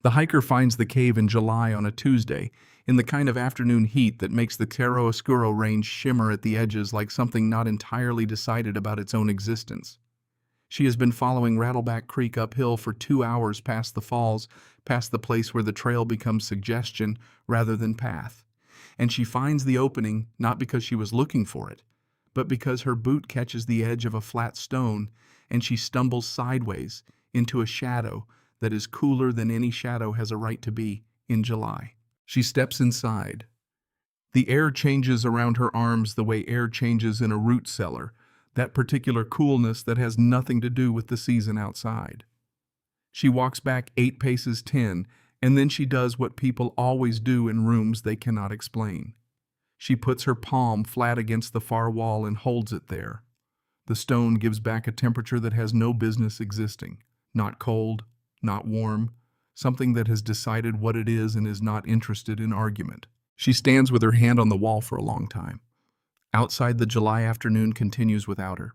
The hiker finds the cave in July on a Tuesday, in the kind of afternoon heat that makes the Cerro Oscuro range shimmer at the edges like something not entirely decided about its own existence. She has been following Rattleback Creek uphill for 2 hours past the falls, past the place where the trail becomes suggestion rather than path. And she finds the opening not because she was looking for it, but because her boot catches the edge of a flat stone and she stumbles sideways into a shadow that is cooler than any shadow has a right to be in July. She steps inside. The air changes around her arms the way air changes in a root cellar, that particular coolness that has nothing to do with the season outside. She walks back 8 paces 10, and then she does what people always do in rooms they cannot explain. She puts her palm flat against the far wall and holds it there. The stone gives back a temperature that has no business existing. Not cold, not warm, something that has decided what it is and is not interested in argument. She stands with her hand on the wall for a long time. Outside, the July afternoon continues without her.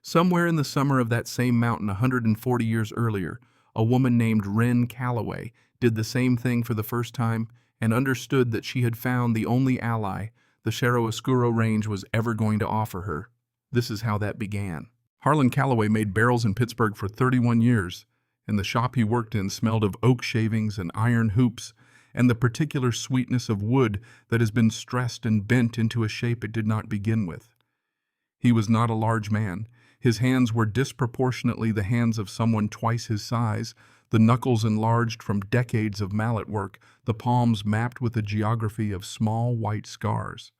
Somewhere in the summer of that same mountain 140 years earlier, a woman named Wren Calloway did the same thing for the first time and understood that she had found the only ally the Cerro Oscuro range was ever going to offer her. This is how that began. Harlan Calloway made barrels in Pittsburgh for 31 years, and the shop he worked in smelled of oak shavings and iron hoops and the particular sweetness of wood that has been stressed and bent into a shape it did not begin with. He was not a large man. His hands were disproportionately the hands of someone twice his size, the knuckles enlarged from decades of mallet work, the palms mapped with a geography of small white scars.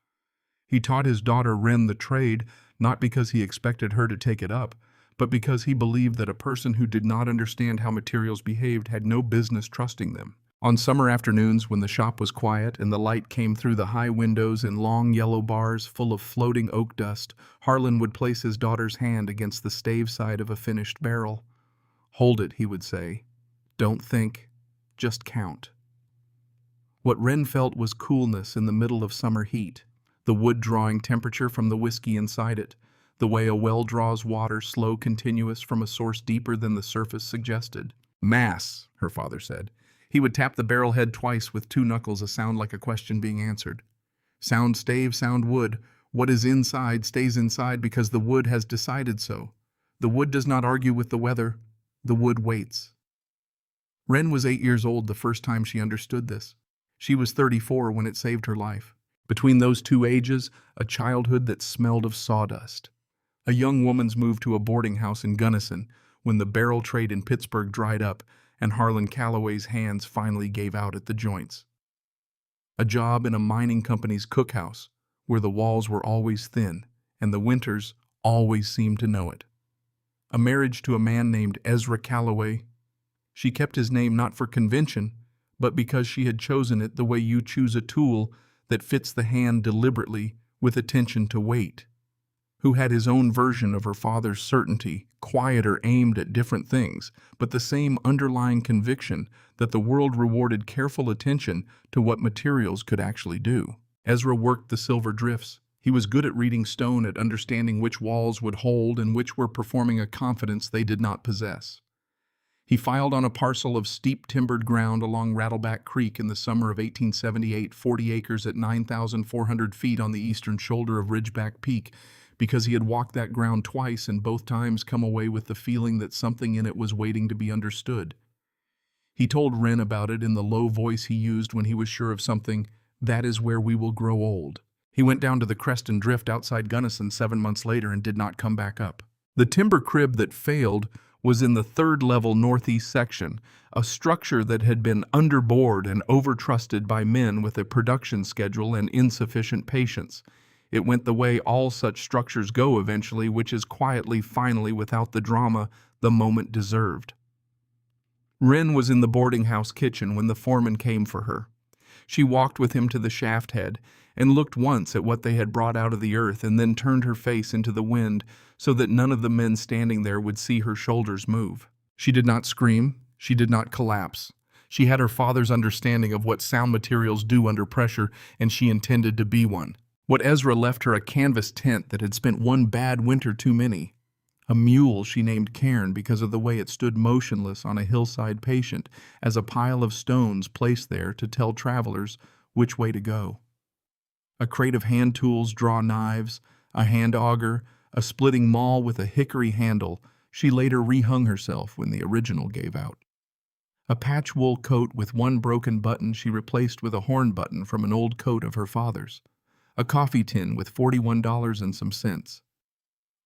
He taught his daughter Wren the trade, not because he expected her to take it up, but because he believed that a person who did not understand how materials behaved had no business trusting them. On summer afternoons, when the shop was quiet and the light came through the high windows in long yellow bars full of floating oak dust, Harlan would place his daughter's hand against the stave side of a finished barrel. "Hold it," he would say. "Don't think, just count." What Wren felt was coolness in the middle of summer heat, the wood drawing temperature from the whiskey inside it, the way a well draws water slow continuous from a source deeper than the surface suggested. "Mass," her father said. He would tap the barrel head twice with 2 knuckles, a sound like a question being answered. "Sound stave, sound wood. What is inside stays inside because the wood has decided so. The wood does not argue with the weather. The wood waits." Wren was 8 years old the first time she understood this. She was 34 when it saved her life. Between those 2 ages, a childhood that smelled of sawdust. A young woman's move to a boarding house in Gunnison when the barrel trade in Pittsburgh dried up and Harlan Calloway's hands finally gave out at the joints. A job in a mining company's cookhouse where the walls were always thin and the winters always seemed to know it. A marriage to a man named Ezra Calloway. She kept his name not for convention, but because she had chosen it the way you choose a tool that fits the hand deliberately with attention to weight. Who had his own version of her father's certainty, quieter, aimed at different things, but the same underlying conviction that the world rewarded careful attention to what materials could actually do. Ezra worked the silver drifts. He was good at reading stone, at understanding which walls would hold and which were performing a confidence they did not possess. He filed on a parcel of steep timbered ground along Rattleback Creek in the summer of 1878, 40 acres at 9,400 feet on the eastern shoulder of Ridgeback Peak, because he had walked that ground twice and both times come away with the feeling that something in it was waiting to be understood. He told Wren about it in the low voice he used when he was sure of something. "That is where we will grow old." He went down to the Creston Drift outside Gunnison 7 months later and did not come back up. The timber crib that failed was in the 3rd level northeast section, a structure that had been underbored and overtrusted by men with a production schedule and insufficient patience. It went the way all such structures go eventually, which is quietly, finally, without the drama the moment deserved. Wren was in the boarding house kitchen when the foreman came for her. She walked with him to the shaft head and looked once at what they had brought out of the earth and then turned her face into the wind so that none of the men standing there would see her shoulders move. She did not scream. She did not collapse. She had her father's understanding of what sound materials do under pressure, and she intended to be one. What Ezra left her a canvas tent that had spent one bad winter too many. A mule she named Cairn because of the way it stood motionless on a hillside patient as a pile of stones placed there to tell travelers which way to go. A crate of hand tools, draw knives, a hand auger, a splitting maul with a hickory handle. She later rehung herself when the original gave out. A patch wool coat with one broken button she replaced with a horn button from an old coat of her father's. A coffee tin with $41 and some cents.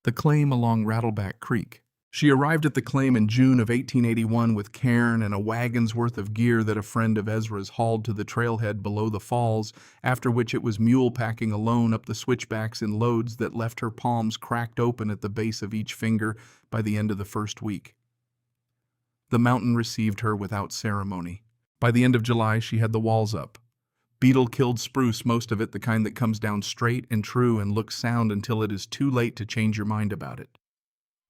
The claim along Rattleback Creek. She arrived at the claim in June of 1881 with Cairn and a wagon's worth of gear that a friend of Ezra's hauled to the trailhead below the falls, after which it was mule packing alone up the switchbacks in loads that left her palms cracked open at the base of each finger by the end of the first week. The mountain received her without ceremony. By the end of July, she had the walls up. Beetle-killed spruce, most of it the kind that comes down straight and true and looks sound until it is too late to change your mind about it.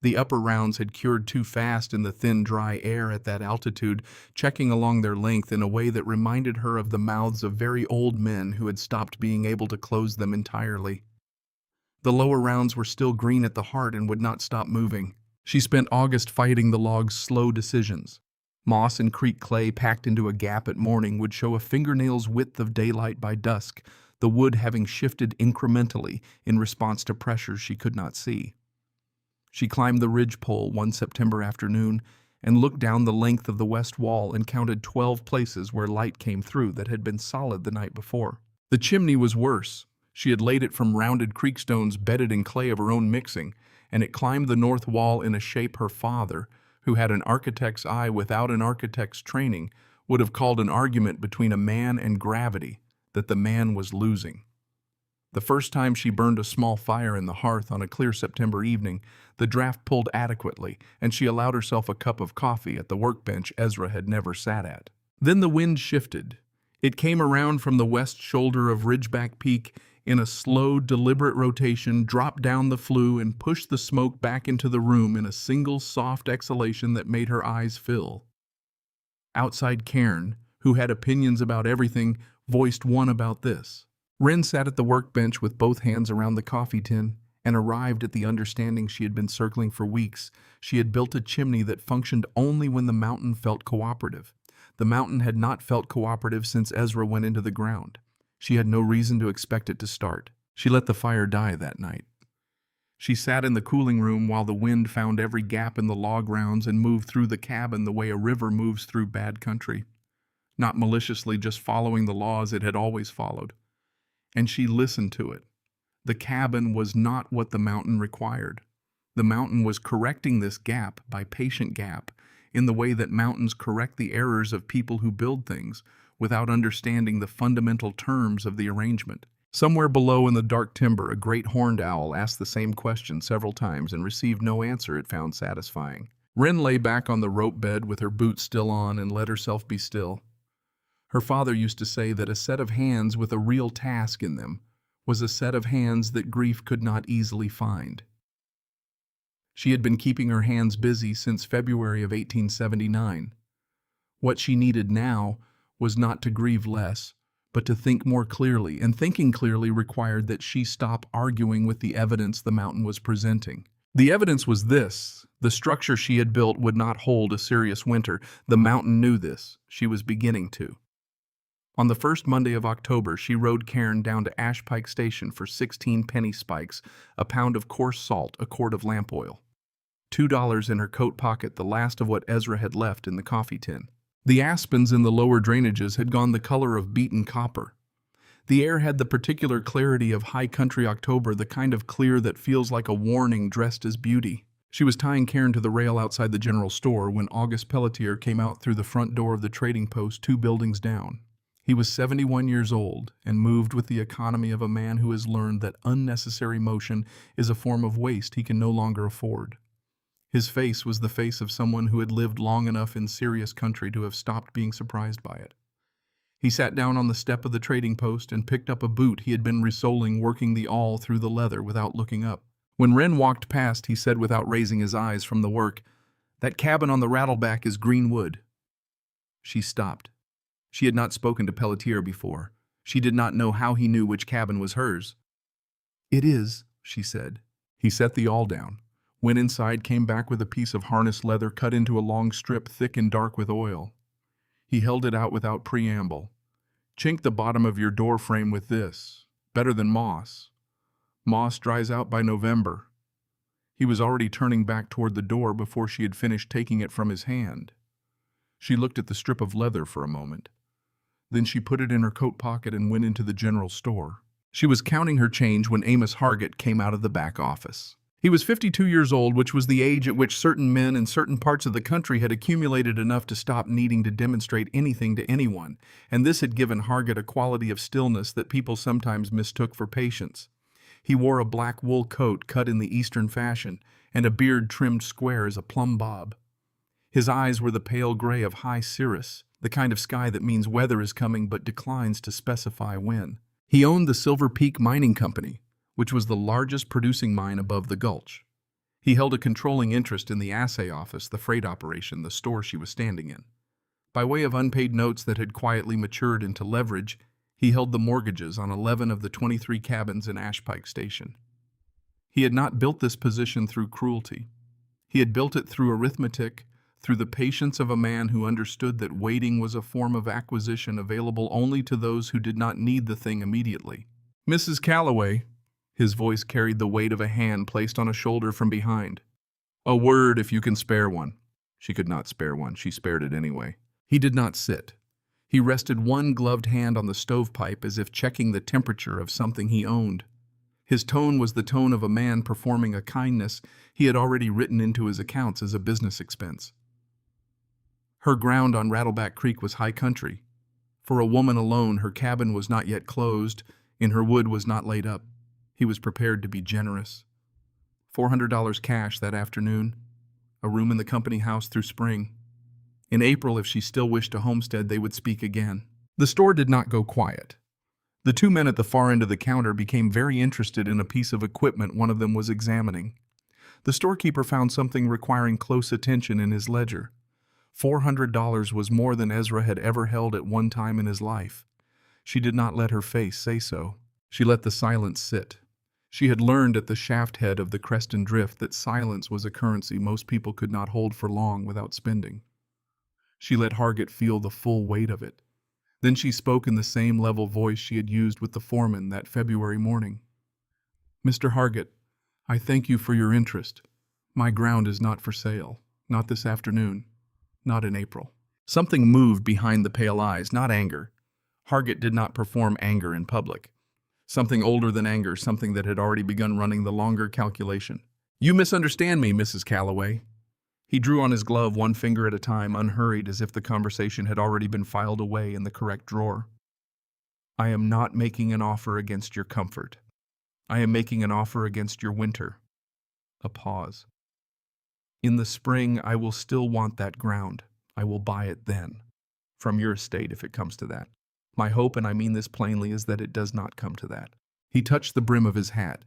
The upper rounds had cured too fast in the thin, dry air at that altitude, checking along their length in a way that reminded her of the mouths of very old men who had stopped being able to close them entirely. The lower rounds were still green at the heart and would not stop moving. She spent August fighting the log's slow decisions. Moss and creek clay packed into a gap at morning would show a fingernail's width of daylight by dusk, the wood having shifted incrementally in response to pressures she could not see. She climbed the ridgepole one September afternoon and looked down the length of the west wall and counted 12 places where light came through that had been solid the night before. The chimney was worse. She had laid it from rounded creek stones bedded in clay of her own mixing, and it climbed the north wall in a shape her father, who had an architect's eye without an architect's training, would have called an argument between a man and gravity that the man was losing. The first time she burned a small fire in the hearth on a clear September evening, the draft pulled adequately, and she allowed herself a cup of coffee at the workbench Ezra had never sat at. Then the wind shifted. It came around from the west shoulder of Ridgeback Peak in a slow, deliberate rotation, dropped down the flue, and pushed the smoke back into the room in a single soft exhalation that made her eyes fill. Outside, Cairn, who had opinions about everything, voiced one about this. Wren sat at the workbench with both hands around the coffee tin and arrived at the understanding she had been circling for weeks. She had built a chimney that functioned only when the mountain felt cooperative. The mountain had not felt cooperative since Ezra went into the ground. She had no reason to expect it to start. She let the fire die that night. She sat in the cooling room while the wind found every gap in the log rounds and moved through the cabin the way a river moves through bad country. Not maliciously, just following the laws it had always followed. And she listened to it. The cabin was not what the mountain required. The mountain was correcting this gap by patient gap in the way that mountains correct the errors of people who build things without understanding the fundamental terms of the arrangement. Somewhere below in the dark timber, a great horned owl asked the same question several times and received no answer it found satisfying. Wren lay back on the rope bed with her boots still on and let herself be still. Her father used to say that a set of hands with a real task in them was a set of hands that grief could not easily find. She had been keeping her hands busy since February of 1879. What she needed now was not to grieve less, but to think more clearly, and thinking clearly required that she stop arguing with the evidence the mountain was presenting. The evidence was this: the structure she had built would not hold a serious winter. The mountain knew this. She was beginning to. On the first Monday of October, she rode Cairn down to Ashpike Station for 16 penny spikes, a pound of coarse salt, a quart of lamp oil. $2 in her coat pocket, the last of what Ezra had left in the coffee tin. The aspens in the lower drainages had gone the color of beaten copper. The air had the particular clarity of high country October, the kind of clear that feels like a warning dressed as beauty. She was tying Cairn to the rail outside the general store when August Pelletier came out through the front door of the trading post 2 buildings down. He was 71 years old and moved with the economy of a man who has learned that unnecessary motion is a form of waste he can no longer afford. His face was the face of someone who had lived long enough in serious country to have stopped being surprised by it. He sat down on the step of the trading post and picked up a boot he had been resoling, working the awl through the leather without looking up. When Wren walked past, he said without raising his eyes from the work, "That cabin on the Rattleback is green wood." She stopped. She had not spoken to Pelletier before. She did not know how he knew which cabin was hers. "It is," she said. He set the awl down. Went inside, came back with a piece of harness leather cut into a long strip thick and dark with oil. He held it out without preamble. Chink the bottom of your door frame with this. Better than moss. Moss dries out by November. He was already turning back toward the door before she had finished taking it from his hand. She looked at the strip of leather for a moment. Then she put it in her coat pocket and went into the general store. She was counting her change when Amos Hargett came out of the back office. He was 52 years old, which was the age at which certain men in certain parts of the country had accumulated enough to stop needing to demonstrate anything to anyone, and this had given Hargett a quality of stillness that people sometimes mistook for patience. He wore a black wool coat cut in the Eastern fashion, and a beard trimmed square as a plumb bob. His eyes were the pale gray of high cirrus, the kind of sky that means weather is coming but declines to specify when. He owned the Silver Peak Mining Company, which was the largest producing mine above the gulch. He held a controlling interest in the assay office, the freight operation, the store she was standing in. By way of unpaid notes that had quietly matured into leverage, he held the mortgages on 11 of the 23 cabins in Ashpike Station. He had not built this position through cruelty. He had built it through arithmetic, through the patience of a man who understood that waiting was a form of acquisition available only to those who did not need the thing immediately. Mrs. Calloway. His voice carried the weight of a hand placed on a shoulder from behind. A word if you can spare one. She could not spare one. She spared it anyway. He did not sit. He rested one gloved hand on the stovepipe as if checking the temperature of something he owned. His tone was the tone of a man performing a kindness he had already written into his accounts as a business expense. Her ground on Rattleback Creek was high country. For a woman alone, her cabin was not yet closed, and her wood was not laid up. He was prepared to be generous. $400 cash that afternoon, a room in the company house through spring. In April, if she still wished to homestead, they would speak again. The store did not go quiet. The two men at the far end of the counter became very interested in a piece of equipment one of them was examining. The storekeeper found something requiring close attention in his ledger. $400 was more than Ezra had ever held at one time in his life. She did not let her face say so. She let the silence sit. She had learned at the shaft head of the Creston Drift that silence was a currency most people could not hold for long without spending. She let Hargett feel the full weight of it. Then she spoke in the same level voice she had used with the foreman that February morning. Mr. Hargett, I thank you for your interest. My ground is not for sale. Not this afternoon. Not in April. Something moved behind the pale eyes, not anger. Hargett did not perform anger in public. Something older than anger, something that had already begun running the longer calculation. You misunderstand me, Mrs. Calloway. He drew on his glove one finger at a time, unhurried, as if the conversation had already been filed away in the correct drawer. I am not making an offer against your comfort. I am making an offer against your winter. A pause. In the spring, I will still want that ground. I will buy it then. From your estate, if it comes to that. My hope, and I mean this plainly, is that it does not come to that. He touched the brim of his hat.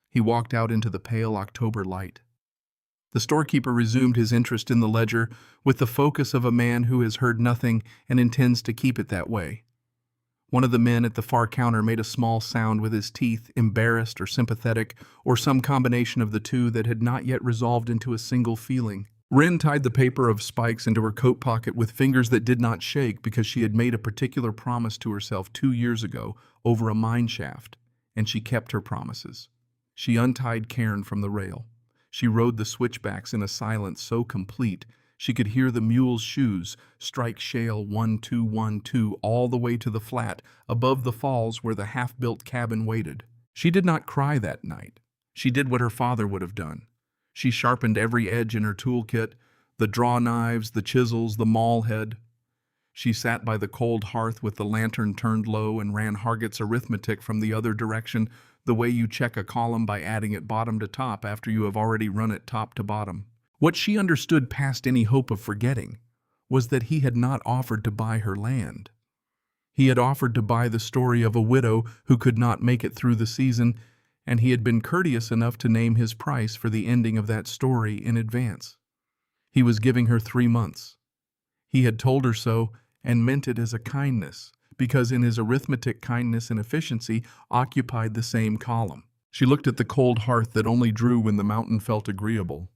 He walked out into the pale October light. The storekeeper resumed his interest in the ledger with the focus of a man who has heard nothing and intends to keep it that way. One of the men at the far counter made a small sound with his teeth, embarrassed or sympathetic, or some combination of the two that had not yet resolved into a single feeling. Wren tied the paper of spikes into her coat pocket with fingers that did not shake because she had made a particular promise to herself 2 years ago over a mine shaft, and she kept her promises. She untied Cairn from the rail. She rode the switchbacks in a silence so complete she could hear the mule's shoes strike shale 1212 all the way to the flat above the falls where the half-built cabin waited. She did not cry that night. She did what her father would have done. She sharpened every edge in her toolkit, the draw knives, the chisels, the maul head. She sat by the cold hearth with the lantern turned low and ran Hargett's arithmetic from the other direction, the way you check a column by adding it bottom to top after you have already run it top to bottom. What she understood past any hope of forgetting was that he had not offered to buy her land. He had offered to buy the story of a widow who could not make it through the season, and he had been courteous enough to name his price for the ending of that story in advance. He was giving her 3 months. He had told her so and meant it as a kindness, because in his arithmetic kindness and efficiency occupied the same column. She looked at the cold hearth that only drew when the mountain felt agreeable.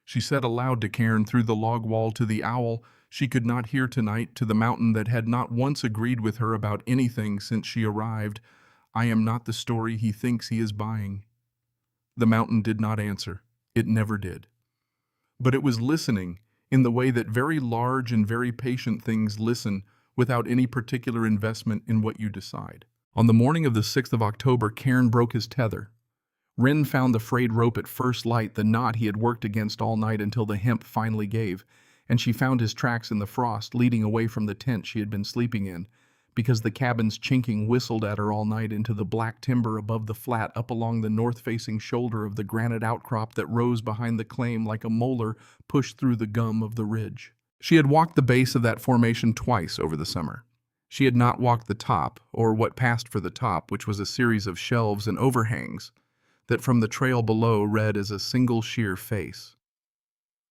She said aloud to Cairn through the log wall to the owl she could not hear tonight, to the mountain that had not once agreed with her about anything since she arrived, "I am not the story he thinks he is buying." The mountain did not answer. It never did. But it was listening in the way that very large and very patient things listen, without any particular investment in what you decide. On the morning of the 6th of October, Cairn broke his tether. Wren found the frayed rope at first light, the knot he had worked against all night until the hemp finally gave, and she found his tracks in the frost leading away from the tent she had been sleeping in, because the cabin's chinking whistled at her all night into the black timber above the flat up along the north-facing shoulder of the granite outcrop that rose behind the claim like a molar pushed through the gum of the ridge. She had walked the base of that formation twice over the summer. She had not walked the top, or what passed for the top, which was a series of shelves and overhangs that from the trail below read as a single sheer face.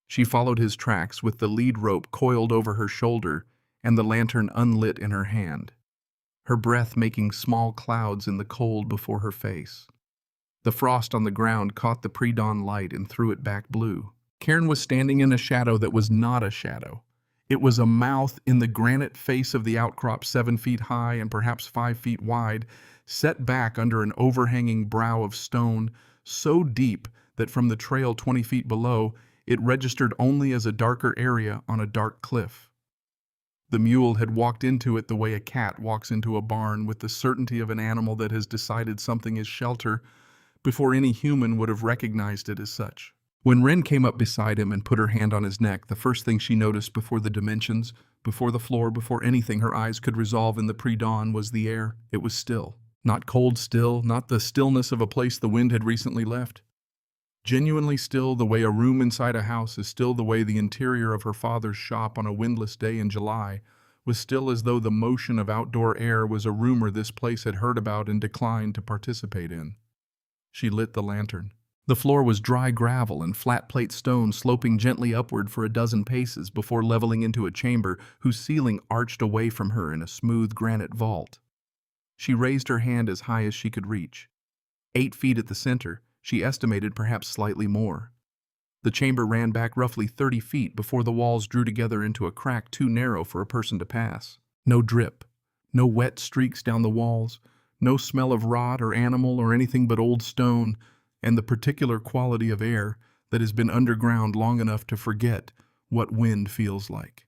She followed his tracks with the lead rope coiled over her shoulder and the lantern unlit in her hand, her breath making small clouds in the cold before her face. The frost on the ground caught the pre-dawn light and threw it back blue. Cairn was standing in a shadow that was not a shadow. It was a mouth in the granite face of the outcrop 7 feet high and perhaps 5 feet wide, set back under an overhanging brow of stone so deep that from the trail 20 feet below, it registered only as a darker area on a dark cliff. The mule had walked into it the way a cat walks into a barn, with the certainty of an animal that has decided something is shelter before any human would have recognized it as such. When Wren came up beside him and put her hand on his neck, the first thing she noticed before the dimensions, before the floor, before anything her eyes could resolve in the pre-dawn was the air. It was still. Not cold still, not the stillness of a place the wind had recently left. Genuinely still, the way a room inside a house is still, the way the interior of her father's shop on a windless day in July was still, as though the motion of outdoor air was a rumor this place had heard about and declined to participate in. She lit the lantern. The floor was dry gravel and flat plate stone sloping gently upward for a dozen paces before leveling into a chamber whose ceiling arched away from her in a smooth granite vault. She raised her hand as high as she could reach. 8 feet at the center, she estimated perhaps slightly more. The chamber ran back roughly 30 feet before the walls drew together into a crack too narrow for a person to pass. No drip, no wet streaks down the walls, no smell of rot or animal or anything but old stone, and the particular quality of air that has been underground long enough to forget what wind feels like.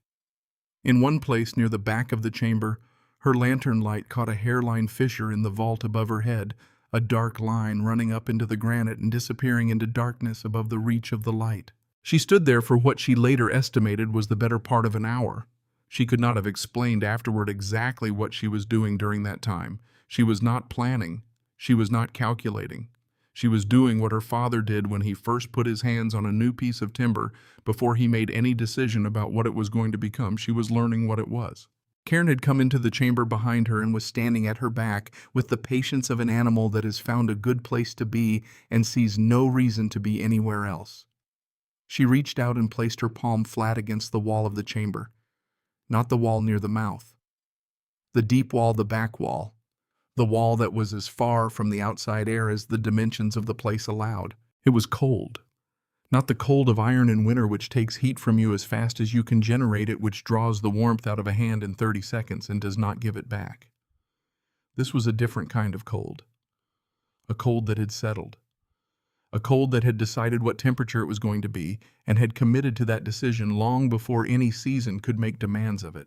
In one place near the back of the chamber, her lantern light caught a hairline fissure in the vault above her head, a dark line running up into the granite and disappearing into darkness above the reach of the light. She stood there for what she later estimated was the better part of an hour. She could not have explained afterward exactly what she was doing during that time. She was not planning. She was not calculating. She was doing what her father did when he first put his hands on a new piece of timber. Before he made any decision about what it was going to become, she was learning what it was. Cairn had come into the chamber behind her and was standing at her back with the patience of an animal that has found a good place to be and sees no reason to be anywhere else. She reached out and placed her palm flat against the wall of the chamber. Not the wall near the mouth. The deep wall, the back wall. The wall that was as far from the outside air as the dimensions of the place allowed. It was cold. Not the cold of iron in winter, which takes heat from you as fast as you can generate it, which draws the warmth out of a hand in 30 seconds and does not give it back. This was a different kind of cold. A cold that had settled. A cold that had decided what temperature it was going to be and had committed to that decision long before any season could make demands of it.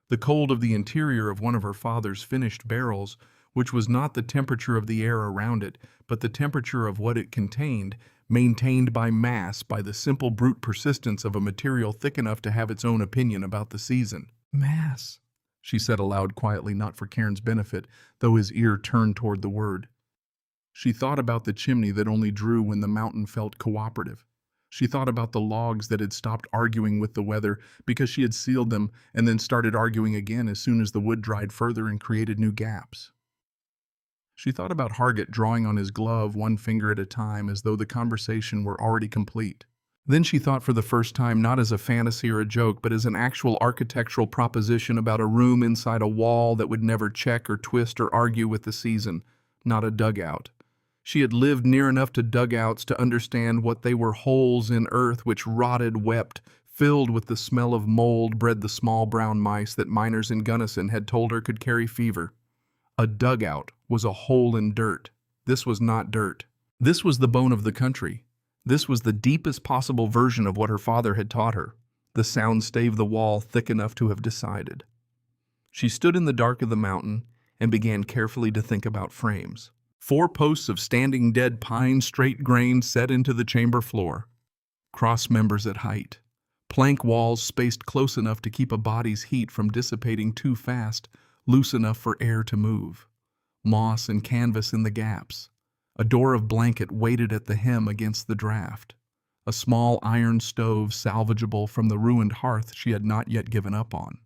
The cold of the interior of one of her father's finished barrels, which was not the temperature of the air around it, but the temperature of what it contained, maintained by mass by the simple brute persistence of a material thick enough to have its own opinion about the season. "Mass," she said aloud quietly, not for Cairn's benefit, though his ear turned toward the word. She thought about the chimney that only drew when the mountain felt cooperative. She thought about the logs that had stopped arguing with the weather because she had sealed them and then started arguing again as soon as the wood dried further and created new gaps. She thought about Hargett drawing on his glove 1 finger at a time as though the conversation were already complete. Then she thought for the first time not as a fantasy or a joke, but as an actual architectural proposition about a room inside a wall that would never check or twist or argue with the season, not a dugout. She had lived near enough to dugouts to understand what they were: holes in earth which rotted, wept, filled with the smell of mold, bred the small brown mice that miners in Gunnison had told her could carry fever. A dugout was a hole in dirt. This was not dirt. This was the bone of the country. This was the deepest possible version of what her father had taught her. The sound staved the wall thick enough to have decided. She stood in the dark of the mountain and began carefully to think about frames. 4 posts of standing dead pine, straight grain set into the chamber floor. Cross members at height. Plank walls spaced close enough to keep a body's heat from dissipating too fast, loose enough for air to move. Moss and canvas in the gaps. A door of blanket weighted at the hem against the draft. A small iron stove salvageable from the ruined hearth she had not yet given up on.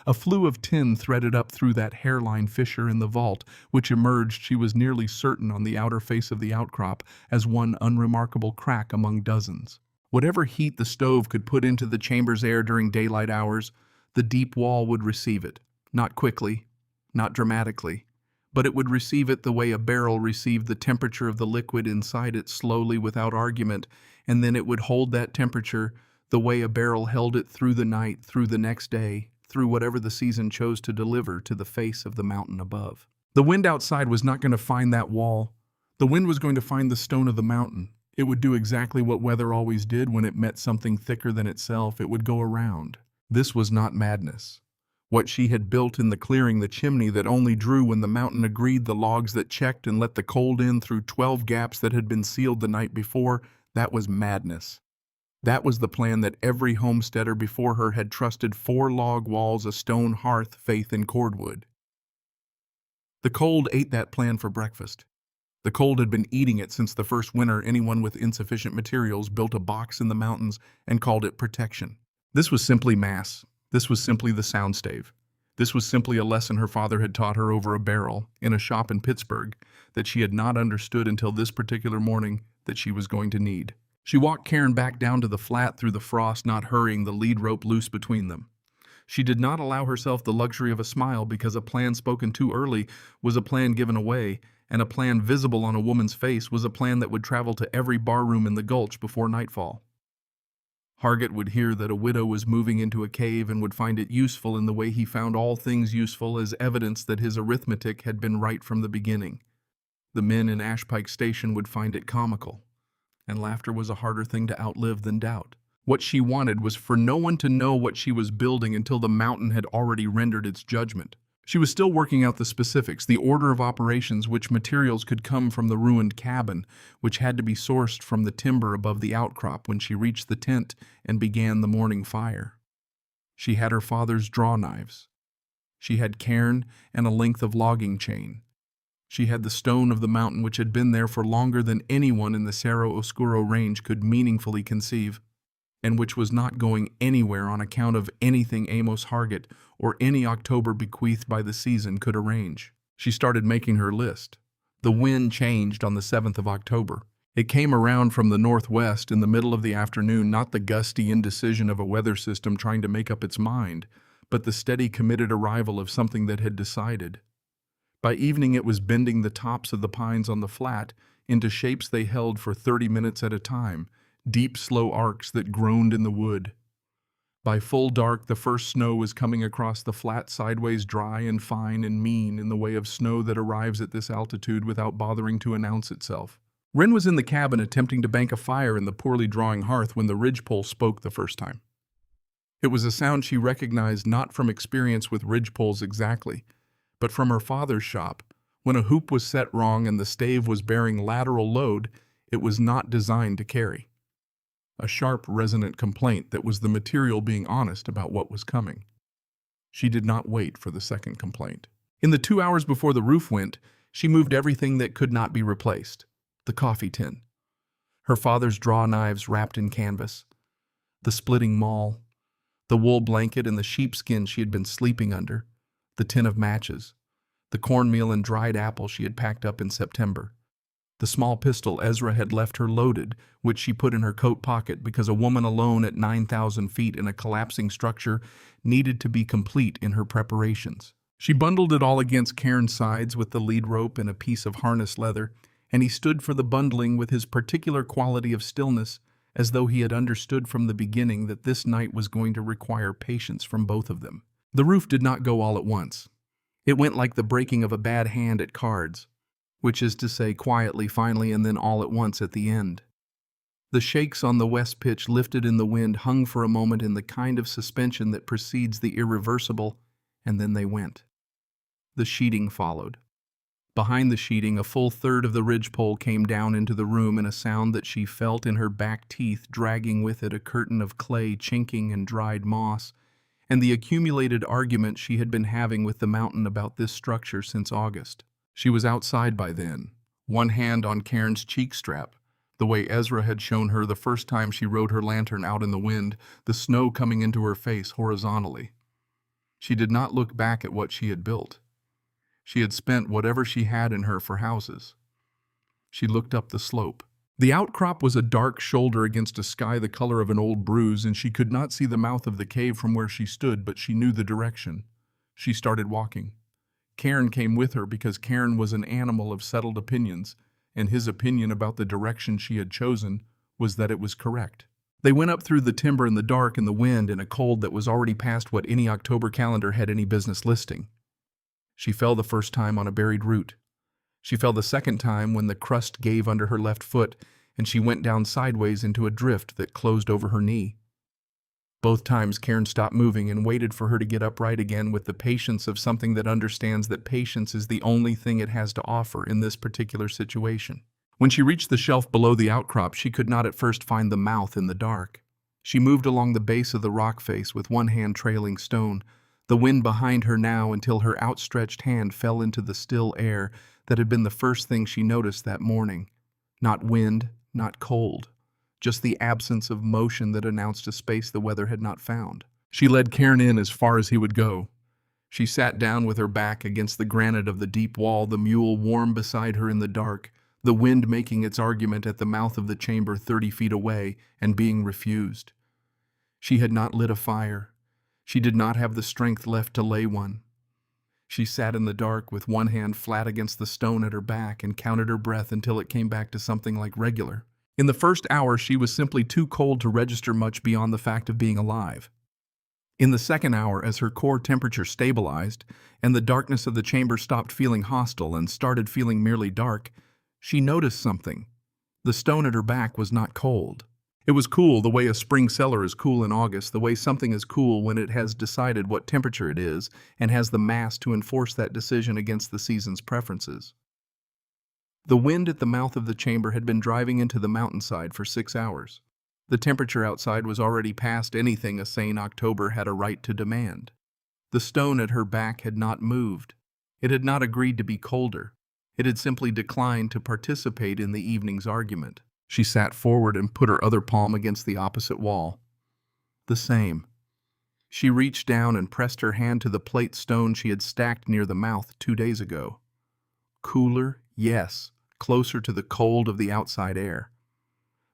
A flue of tin threaded up through that hairline fissure in the vault, which emerged, she was nearly certain, on the outer face of the outcrop as one unremarkable crack among dozens. Whatever heat the stove could put into the chamber's air during daylight hours, the deep wall would receive it. Not quickly, not dramatically, but it would receive it the way a barrel received the temperature of the liquid inside it, slowly, without argument, and then it would hold that temperature the way a barrel held it through the night, through the next day, through whatever the season chose to deliver to the face of the mountain above. The wind outside was not going to find that wall. The wind was going to find the stone of the mountain. It would do exactly what weather always did when it met something thicker than itself. It would go around. This was not madness. What she had built in the clearing, the chimney that only drew when the mountain agreed, the logs that checked and let the cold in through 12 gaps that had been sealed the night before, that was madness. That was the plan that every homesteader before her had trusted: 4 log walls, a stone hearth, faith in cordwood. The cold ate that plan for breakfast. The cold had been eating it since the first winter anyone with insufficient materials built a box in the mountains and called it protection. This was simply mass. This was simply the soundstave. This was simply a lesson her father had taught her over a barrel in a shop in Pittsburgh that she had not understood until this particular morning that she was going to need. She walked Cairn back down to the flat through the frost, not hurrying, the lead rope loose between them. She did not allow herself the luxury of a smile, because a plan spoken too early was a plan given away, and a plan visible on a woman's face was a plan that would travel to every barroom in the gulch before nightfall. Hargett would hear that a widow was moving into a cave and would find it useful in the way he found all things useful, as evidence that his arithmetic had been right from the beginning. The men in Ashpike Station would find it comical, and laughter was a harder thing to outlive than doubt. What she wanted was for no one to know what she was building until the mountain had already rendered its judgment. She was still working out the specifics, the order of operations, which materials could come from the ruined cabin, which had to be sourced from the timber above the outcrop, when she reached the tent and began the morning fire. She had her father's draw knives. She had Cairn and a length of logging chain. She had the stone of the mountain, which had been there for longer than anyone in the Cerro Oscuro range could meaningfully conceive, and which was not going anywhere on account of anything Amos Hargett or any October bequeathed by the season could arrange. She started making her list. The wind changed on the 7th of October. It came around from the northwest in the middle of the afternoon, not the gusty indecision of a weather system trying to make up its mind, but the steady, committed arrival of something that had decided. By evening it was bending the tops of the pines on the flat into shapes they held for 30 minutes at a time, deep, slow arcs that groaned in the wood. By full dark, the first snow was coming across the flat sideways, dry and fine and mean, in the way of snow that arrives at this altitude without bothering to announce itself. Wren was in the cabin attempting to bank a fire in the poorly drawing hearth when the ridgepole spoke the first time. It was a sound she recognized not from experience with ridgepoles exactly, but from her father's shop. When a hoop was set wrong and the stave was bearing lateral load it was not designed to carry. A sharp, resonant complaint that was the material being honest about what was coming. She did not wait for the second complaint. In the 2 hours before the roof went, she moved everything that could not be replaced. The coffee tin, her father's draw knives wrapped in canvas, the splitting maul, the wool blanket and the sheepskin she had been sleeping under, the tin of matches, the cornmeal and dried apple she had packed up in September, the small pistol Ezra had left her loaded, which she put in her coat pocket because a woman alone at 9,000 feet in a collapsing structure needed to be complete in her preparations. She bundled it all against Cairn's sides with the lead rope and a piece of harness leather, and he stood for the bundling with his particular quality of stillness, as though he had understood from the beginning that this night was going to require patience from both of them. The roof did not go all at once. It went like the breaking of a bad hand at cards, which is to say quietly finally and then all at once at the end. The shakes on the west pitch lifted in the wind hung for a moment in the kind of suspension that precedes the irreversible, and then they went. The sheeting followed. Behind the sheeting, a full third of the ridgepole came down into the room in a sound that she felt in her back teeth, dragging with it a curtain of clay, chinking, and dried moss, and the accumulated argument she had been having with the mountain about this structure since August. She was outside by then, one hand on Cairn's cheek strap, the way Ezra had shown her the first time she rode her lantern out in the wind, the snow coming into her face horizontally. She did not look back at what she had built. She had spent whatever she had in her for houses. She looked up the slope. The outcrop was a dark shoulder against a sky the color of an old bruise, and she could not see the mouth of the cave from where she stood, but she knew the direction. She started walking. Cairn came with her because Cairn was an animal of settled opinions, and his opinion about the direction she had chosen was that it was correct. They went up through the timber in the dark and the wind in a cold that was already past what any October calendar had any business listing. She fell the first time on a buried root. She fell the second time when the crust gave under her left foot, and she went down sideways into a drift that closed over her knee. Both times Cairn stopped moving and waited for her to get upright again with the patience of something that understands that patience is the only thing it has to offer in this particular situation. When she reached the shelf below the outcrop, she could not at first find the mouth in the dark. She moved along the base of the rock face with one hand trailing stone, the wind behind her now, until her outstretched hand fell into the still air that had been the first thing she noticed that morning. Not wind, not cold, just the absence of motion that announced a space the weather had not found. She led Cairn in as far as he would go. She sat down with her back against the granite of the deep wall, the mule warm beside her in the dark, the wind making its argument at the mouth of the chamber 30 feet away and being refused. She had not lit a fire. She did not have the strength left to lay one. She sat in the dark with one hand flat against the stone at her back and counted her breath until it came back to something like regular. In the first hour, she was simply too cold to register much beyond the fact of being alive. In the second hour, as her core temperature stabilized and the darkness of the chamber stopped feeling hostile and started feeling merely dark, she noticed something. The stone at her back was not cold. It was cool the way a spring cellar is cool in August, the way something is cool when it has decided what temperature it is and has the mass to enforce that decision against the season's preferences. The wind at the mouth of the chamber had been driving into the mountainside for 6 hours. The temperature outside was already past anything a sane October had a right to demand. The stone at her back had not moved. It had not agreed to be colder. It had simply declined to participate in the evening's argument. She sat forward and put her other palm against the opposite wall. The same. She reached down and pressed her hand to the plate stone she had stacked near the mouth 2 days ago. Cooler, yes, closer to the cold of the outside air.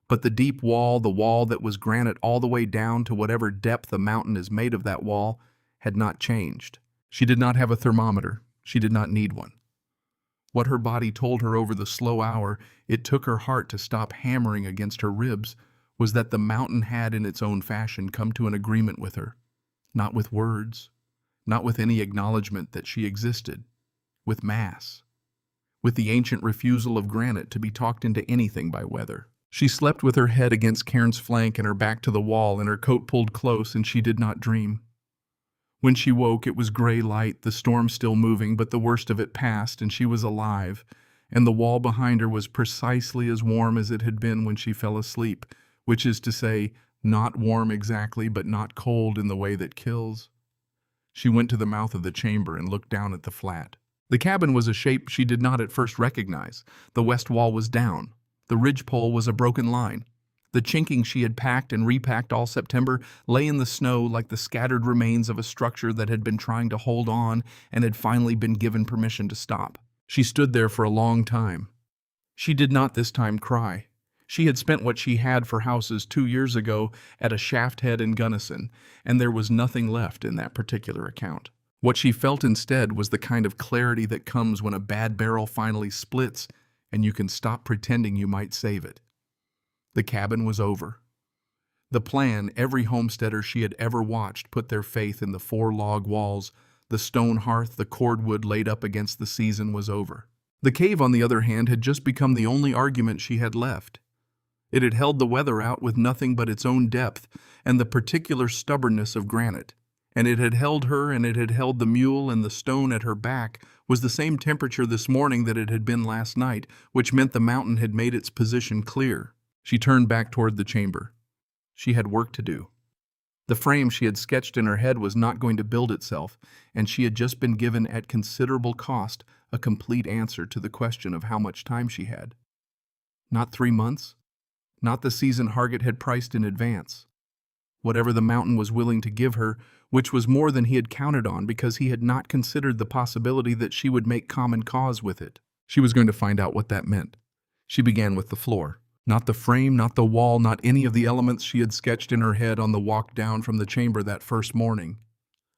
But the deep wall, the wall that was granite all the way down to whatever depth the mountain is made of that wall, had not changed. She did not have a thermometer. She did not need one. What her body told her over the slow hour it took her heart to stop hammering against her ribs was that the mountain had in its own fashion come to an agreement with her. Not with words, not with any acknowledgement that she existed, with mass, with the ancient refusal of granite to be talked into anything by weather. She slept with her head against Cairn's flank and her back to the wall and her coat pulled close, and she did not dream. When she woke, it was gray light, the storm still moving, but the worst of it passed, and she was alive, and the wall behind her was precisely as warm as it had been when she fell asleep, which is to say, not warm exactly, but not cold in the way that kills. She went to the mouth of the chamber and looked down at the flat. The cabin was a shape she did not at first recognize. The west wall was down. The ridgepole was a broken line. The chinking she had packed and repacked all September lay in the snow like the scattered remains of a structure that had been trying to hold on and had finally been given permission to stop. She stood there for a long time. She did not this time cry. She had spent what she had for houses 2 years ago at a shaft head in Gunnison, and there was nothing left in that particular account. What she felt instead was the kind of clarity that comes when a bad barrel finally splits and you can stop pretending you might save it. The cabin was over. The plan every homesteader she had ever watched put their faith in the 4 log walls, the stone hearth, the cordwood laid up against the season was over. The cave, on the other hand, had just become the only argument she had left. It had held the weather out with nothing but its own depth and the particular stubbornness of granite. And it had held her, and it had held the mule, and the stone at her back was the same temperature this morning that it had been last night, which meant the mountain had made its position clear. She turned back toward the chamber. She had work to do. The frame she had sketched in her head was not going to build itself, and she had just been given at considerable cost a complete answer to the question of how much time she had. Not 3 months. Not the season Hargett had priced in advance. Whatever the mountain was willing to give her, which was more than he had counted on because he had not considered the possibility that she would make common cause with it. She was going to find out what that meant. She began with the floor. Not the frame, not the wall, not any of the elements she had sketched in her head on the walk down from the chamber that first morning.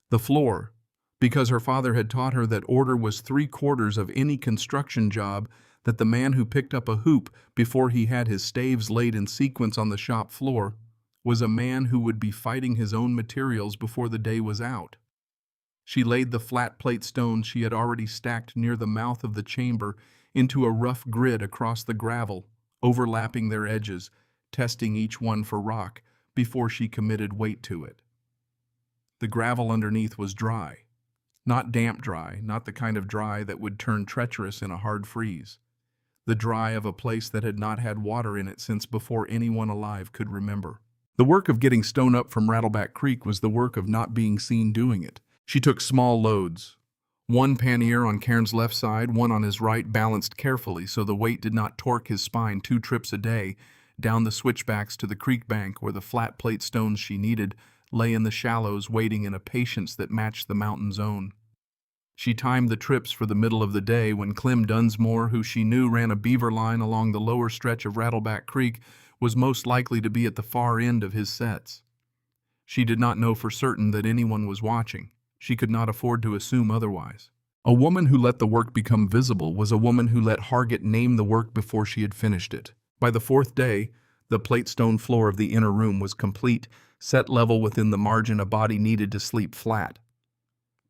The floor, because her father had taught her that order was 3/4 of any construction job, that the man who picked up a hoop before he had his staves laid in sequence on the shop floor was a man who would be fighting his own materials before the day was out. She laid the flat plate stones she had already stacked near the mouth of the chamber into a rough grid across the gravel, overlapping their edges, testing each one for rock before she committed weight to it. The gravel underneath was dry. Not damp dry, not the kind of dry that would turn treacherous in a hard freeze. The dry of a place that had not had water in it since before anyone alive could remember. The work of getting stone up from Rattleback Creek was the work of not being seen doing it. She took small loads. 1 pannier on Cairn's left side, 1 on his right, balanced carefully so the weight did not torque his spine 2 trips a day, down the switchbacks to the creek bank where the flat plate stones she needed lay in the shallows waiting in a patience that matched the mountain's own. She timed the trips for the middle of the day when Clem Dunsmore, who she knew ran a beaver line along the lower stretch of Rattleback Creek, was most likely to be at the far end of his sets. She did not know for certain that anyone was watching. She could not afford to assume otherwise. A woman who let the work become visible was a woman who let Hargett name the work before she had finished it. By the 4th day, the plate stone floor of the inner room was complete, set level within the margin a body needed to sleep flat.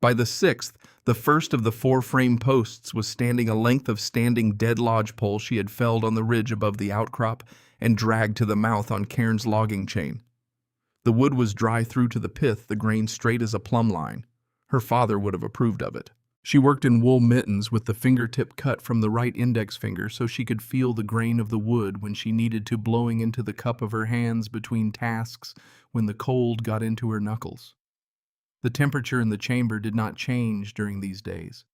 By the 6th, the first of the 4 frame posts was standing a length of standing dead lodge pole she had felled on the ridge above the outcrop and dragged to the mouth on Cairn's logging chain. The wood was dry through to the pith, the grain straight as a plumb line. Her father would have approved of it. She worked in wool mittens with the fingertip cut from the right index finger so she could feel the grain of the wood when she needed to, blowing into the cup of her hands between tasks when the cold got into her knuckles. The temperature in the chamber did not change during these days.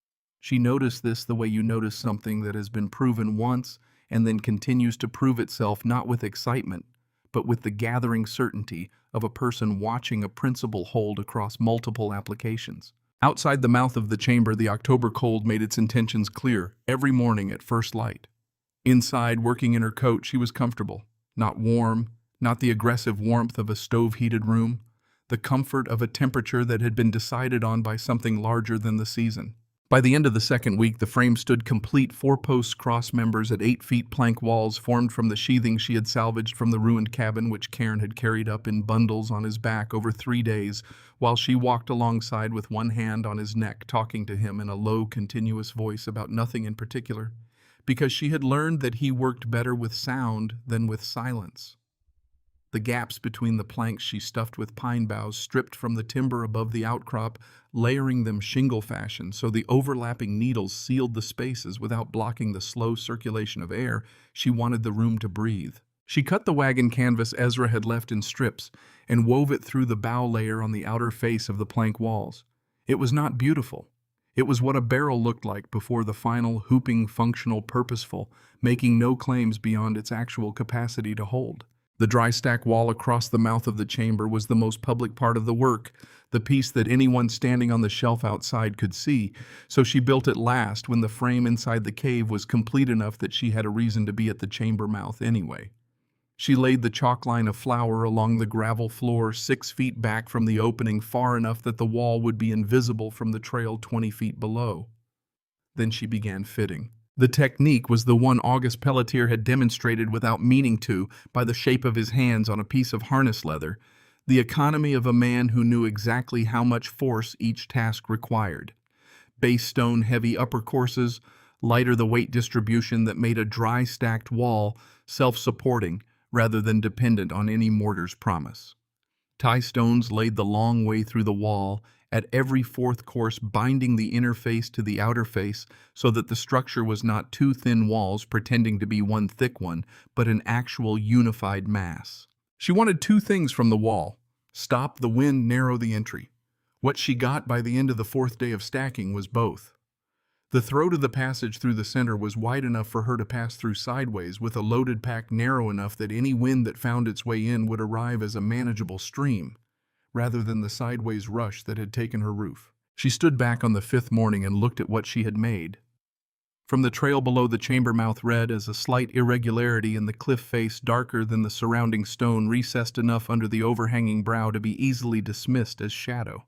She noticed this the way you notice something that has been proven once and then continues to prove itself, not with excitement, but with the gathering certainty of a person watching a principle hold across multiple applications. Outside the mouth of the chamber, the October cold made its intentions clear every morning at first light. Inside, working in her coat, she was comfortable. Not warm, not the aggressive warmth of a stove-heated room, the comfort of a temperature that had been decided on by something larger than the season. By the end of the 2nd week, the frame stood complete, 4 posts cross members at 8 feet plank walls formed from the sheathing she had salvaged from the ruined cabin which Cairn had carried up in bundles on his back over 3 days, while she walked alongside with one hand on his neck, talking to him in a low, continuous voice about nothing in particular, because she had learned that he worked better with sound than with silence. The gaps between the planks she stuffed with pine boughs stripped from the timber above the outcrop, layering them shingle fashion so the overlapping needles sealed the spaces without blocking the slow circulation of air she wanted the room to breathe. She cut the wagon canvas Ezra had left in strips and wove it through the bough layer on the outer face of the plank walls. It was not beautiful. It was what a barrel looked like before the final, hooping, functional, purposeful, making no claims beyond its actual capacity to hold. The dry stack wall across the mouth of the chamber was the most public part of the work, the piece that anyone standing on the shelf outside could see, so she built it last when the frame inside the cave was complete enough that she had a reason to be at the chamber mouth anyway. She laid the chalk line of flour along the gravel floor 6 feet back from the opening, far enough that the wall would be invisible from the trail 20 feet below. Then she began fitting. The technique was the one August Pelletier had demonstrated without meaning to by the shape of his hands on a piece of harness leather, the economy of a man who knew exactly how much force each task required. Base stone heavy upper courses, lighter the weight distribution that made a dry stacked wall self-supporting rather than dependent on any mortar's promise. Tie stones laid the long way through the wall, at every fourth course binding the inner face to the outer face so that the structure was not two thin walls pretending to be one thick one, but an actual unified mass. She wanted two things from the wall: stop the wind, narrow the entry. What she got by the end of the fourth day of stacking was both. The throat of the passage through the center was wide enough for her to pass through sideways, with a loaded pack narrow enough that any wind that found its way in would arrive as a manageable stream, rather than the sideways rush that had taken her roof. She stood back on the fifth morning and looked at what she had made. From the trail below, the chamber mouth read as a slight irregularity in the cliff face, darker than the surrounding stone, recessed enough under the overhanging brow to be easily dismissed as shadow.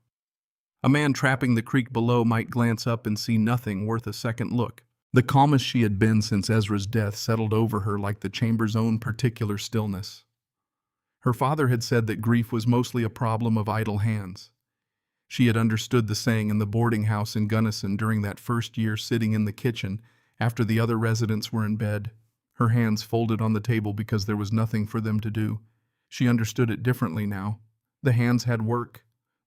A man trapping the creek below might glance up and see nothing worth a second look. The calmest she had been since Ezra's death settled over her like the chamber's own particular stillness. Her father had said that grief was mostly a problem of idle hands. She had understood the saying in the boarding house in Gunnison during that first year, sitting in the kitchen after the other residents were in bed, her hands folded on the table because there was nothing for them to do. She understood it differently now. The hands had work.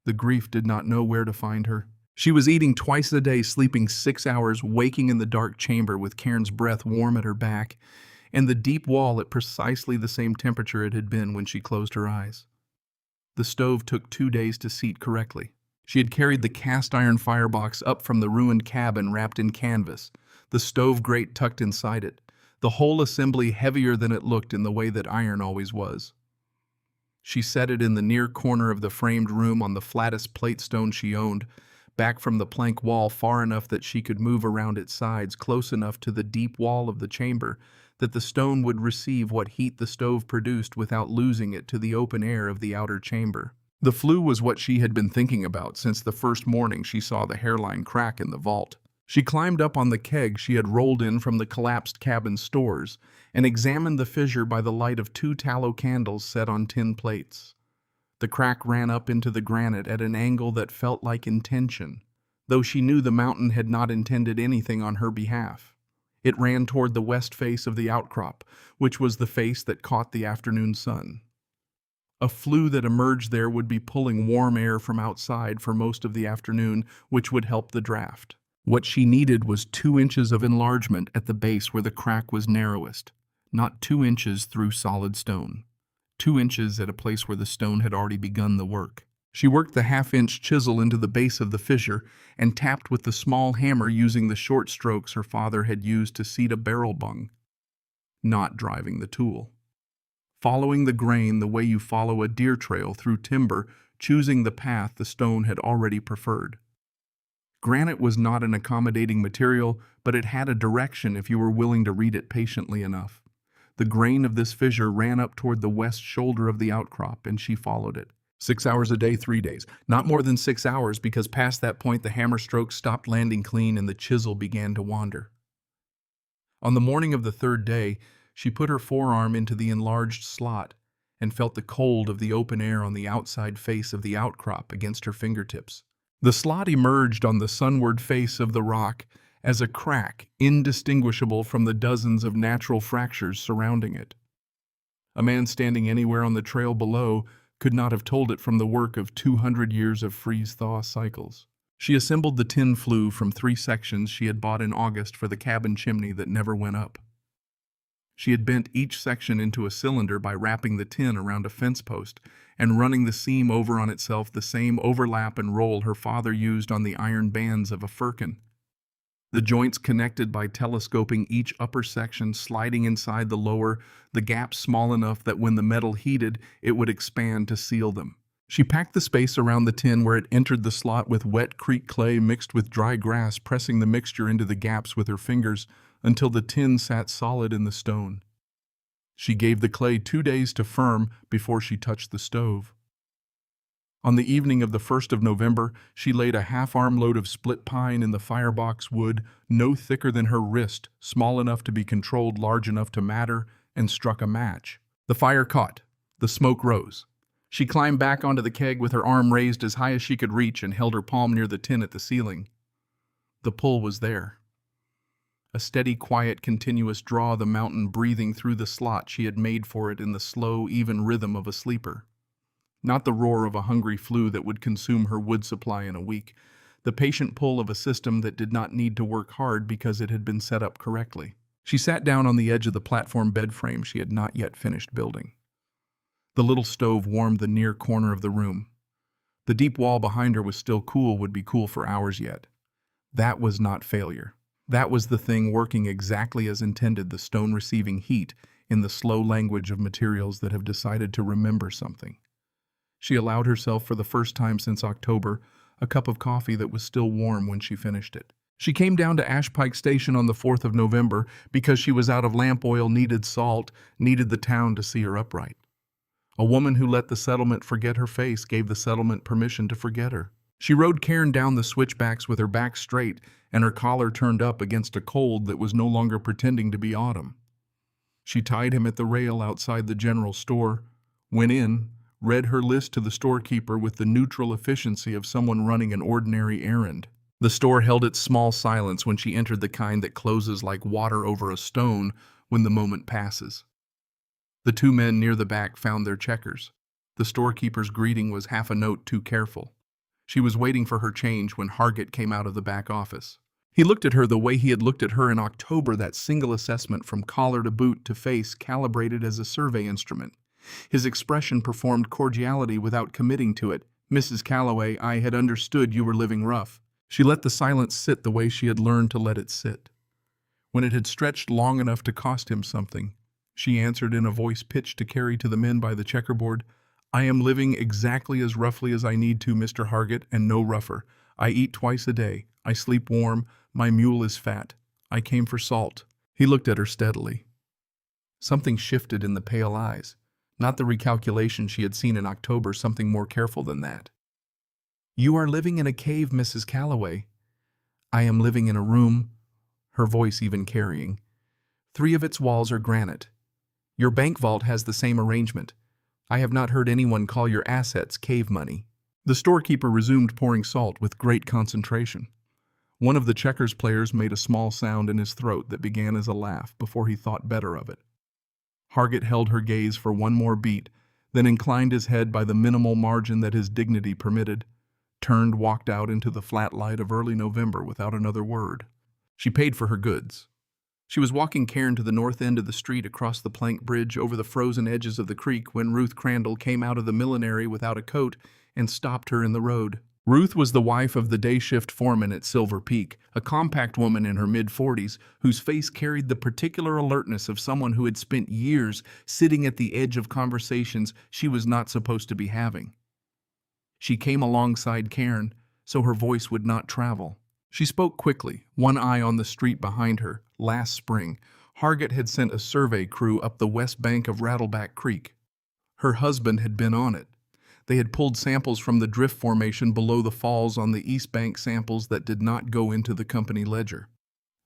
The grief did not know where to find her. She was eating twice a day, sleeping 6 hours, waking in the dark chamber with Cairn's breath warm at her back, and the deep wall at precisely the same temperature it had been when she closed her eyes. The stove took 2 days to seat correctly. She had carried the cast-iron firebox up from the ruined cabin wrapped in canvas, the stove grate tucked inside it, the whole assembly heavier than it looked in the way that iron always was. She set it in the near corner of the framed room on the flattest plate stone she owned, back from the plank wall far enough that she could move around its sides, close enough to the deep wall of the chamber that the stone would receive what heat the stove produced without losing it to the open air of the outer chamber. The flue was what she had been thinking about since the first morning she saw the hairline crack in the vault. She climbed up on the keg she had rolled in from the collapsed cabin stores and examined the fissure by the light of 2 tallow candles set on tin plates. The crack ran up into the granite at an angle that felt like intention, though she knew the mountain had not intended anything on her behalf. It ran toward the west face of the outcrop, which was the face that caught the afternoon sun. A flue that emerged there would be pulling warm air from outside for most of the afternoon, which would help the draft. What she needed was 2 inches of enlargement at the base where the crack was narrowest, not 2 inches through solid stone. 2 inches at a place where the stone had already begun the work. She worked the half-inch chisel into the base of the fissure and tapped with the small hammer using the short strokes her father had used to seat a barrel bung, not driving the tool. Following the grain the way you follow a deer trail through timber, choosing the path the stone had already preferred. Granite was not an accommodating material, but it had a direction if you were willing to read it patiently enough. The grain of this fissure ran up toward the west shoulder of the outcrop, and she followed it. 6 hours a day, 3 days. Not more than 6 hours, because past that point the hammer strokes stopped landing clean and the chisel began to wander. On the morning of the 3rd day, she put her forearm into the enlarged slot and felt the cold of the open air on the outside face of the outcrop against her fingertips. The slot emerged on the sunward face of the rock as a crack indistinguishable from the dozens of natural fractures surrounding it. A man standing anywhere on the trail below could not have told it from the work of 200 years of freeze-thaw cycles. She assembled the tin flue from 3 sections she had bought in August for the cabin chimney that never went up. She had bent each section into a cylinder by wrapping the tin around a fence post and running the seam over on itself, the same overlap and roll her father used on the iron bands of a firkin. The joints connected by telescoping each upper section, sliding inside the lower, the gaps small enough that when the metal heated, it would expand to seal them. She packed the space around the tin where it entered the slot with wet creek clay mixed with dry grass, pressing the mixture into the gaps with her fingers until the tin sat solid in the stone. She gave the clay 2 days to firm before she touched the stove. On the evening of the 1st of November, she laid a half-armload of split pine in the firebox wood, no thicker than her wrist, small enough to be controlled, large enough to matter, and struck a match. The fire caught. The smoke rose. She climbed back onto the keg with her arm raised as high as she could reach and held her palm near the tin at the ceiling. The pull was there. A steady, quiet, continuous draw of the mountain breathing through the slot she had made for it in the slow, even rhythm of a sleeper. Not the roar of a hungry flu that would consume her wood supply in a week, the patient pull of a system that did not need to work hard because it had been set up correctly. She sat down on the edge of the platform bed frame she had not yet finished building. The little stove warmed the near corner of the room. The deep wall behind her was still cool, would be cool for hours yet. That was not failure. That was the thing working exactly as intended, the stone receiving heat in the slow language of materials that have decided to remember something. She allowed herself, for the first time since October, a cup of coffee that was still warm when she finished it. She came down to Ashpike Station on the 4th of November because she was out of lamp oil, needed salt, needed the town to see her upright. A woman who let the settlement forget her face gave the settlement permission to forget her. She rode Cairn down the switchbacks with her back straight and her collar turned up against a cold that was no longer pretending to be autumn. She tied him at the rail outside the general store, went in, read her list to the storekeeper with the neutral efficiency of someone running an ordinary errand. The store held its small silence when she entered, the kind that closes like water over a stone when the moment passes. The two men near the back found their checkers. The storekeeper's greeting was half a note too careful. She was waiting for her change when Hargett came out of the back office. He looked at her the way he had looked at her in October, that single assessment from collar to boot to face, calibrated as a survey instrument. His expression performed cordiality without committing to it. "Mrs. Calloway, I had understood you were living rough." She let the silence sit the way she had learned to let it sit. When it had stretched long enough to cost him something, she answered in a voice pitched to carry to the men by the checkerboard, "I am living exactly as roughly as I need to, Mr. Hargett, and no rougher. I eat twice a day. I sleep warm. My mule is fat. I came for salt." He looked at her steadily. Something shifted in the pale eyes. Not the recalculation she had seen in October, something more careful than that. "You are living in a cave, Mrs. Calloway." "I am living in a room," her voice even carrying. "3 of its walls are granite. Your bank vault has the same arrangement. I have not heard anyone call your assets cave money." The storekeeper resumed pouring salt with great concentration. One of the checkers players made a small sound in his throat that began as a laugh before he thought better of it. Hargett held her gaze for one more beat, then inclined his head by the minimal margin that his dignity permitted, turned, walked out into the flat light of early November without another word. She paid for her goods. She was walking Cairn to the north end of the street across the plank bridge over the frozen edges of the creek when Ruth Crandall came out of the millinery without a coat and stopped her in the road. Ruth was the wife of the day shift foreman at Silver Peak, a compact woman in her mid-40s whose face carried the particular alertness of someone who had spent years sitting at the edge of conversations she was not supposed to be having. She came alongside Cairn, so her voice would not travel. She spoke quickly, one eye on the street behind her. Last spring, Hargett had sent a survey crew up the west bank of Rattleback Creek. Her husband had been on it. They had pulled samples from the drift formation below the falls on the east bank, samples that did not go into the company ledger.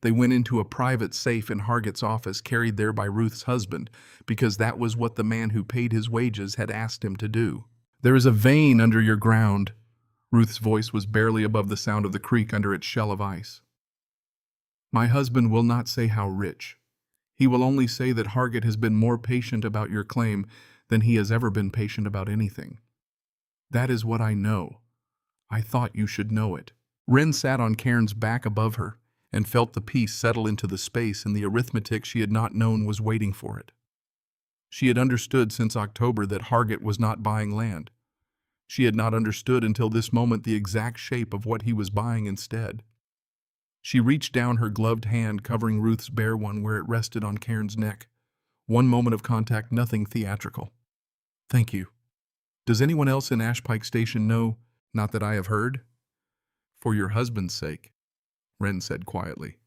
They went into a private safe in Hargett's office, carried there by Ruth's husband, because that was what the man who paid his wages had asked him to do. "There is a vein under your ground." Ruth's voice was barely above the sound of the creek under its shell of ice. "My husband will not say how rich. He will only say that Hargett has been more patient about your claim than he has ever been patient about anything. That is what I know. I thought you should know it." Wren sat on Cairn's back above her and felt the peace settle into the space, and the arithmetic she had not known was waiting for it. She had understood since October that Hargett was not buying land. She had not understood until this moment the exact shape of what he was buying instead. She reached down her gloved hand, covering Ruth's bare one where it rested on Cairn's neck. One moment of contact, nothing theatrical. "Thank you. Does anyone else in Ashpike Station know?" "Not that I have heard." "For your husband's sake," Wren said quietly.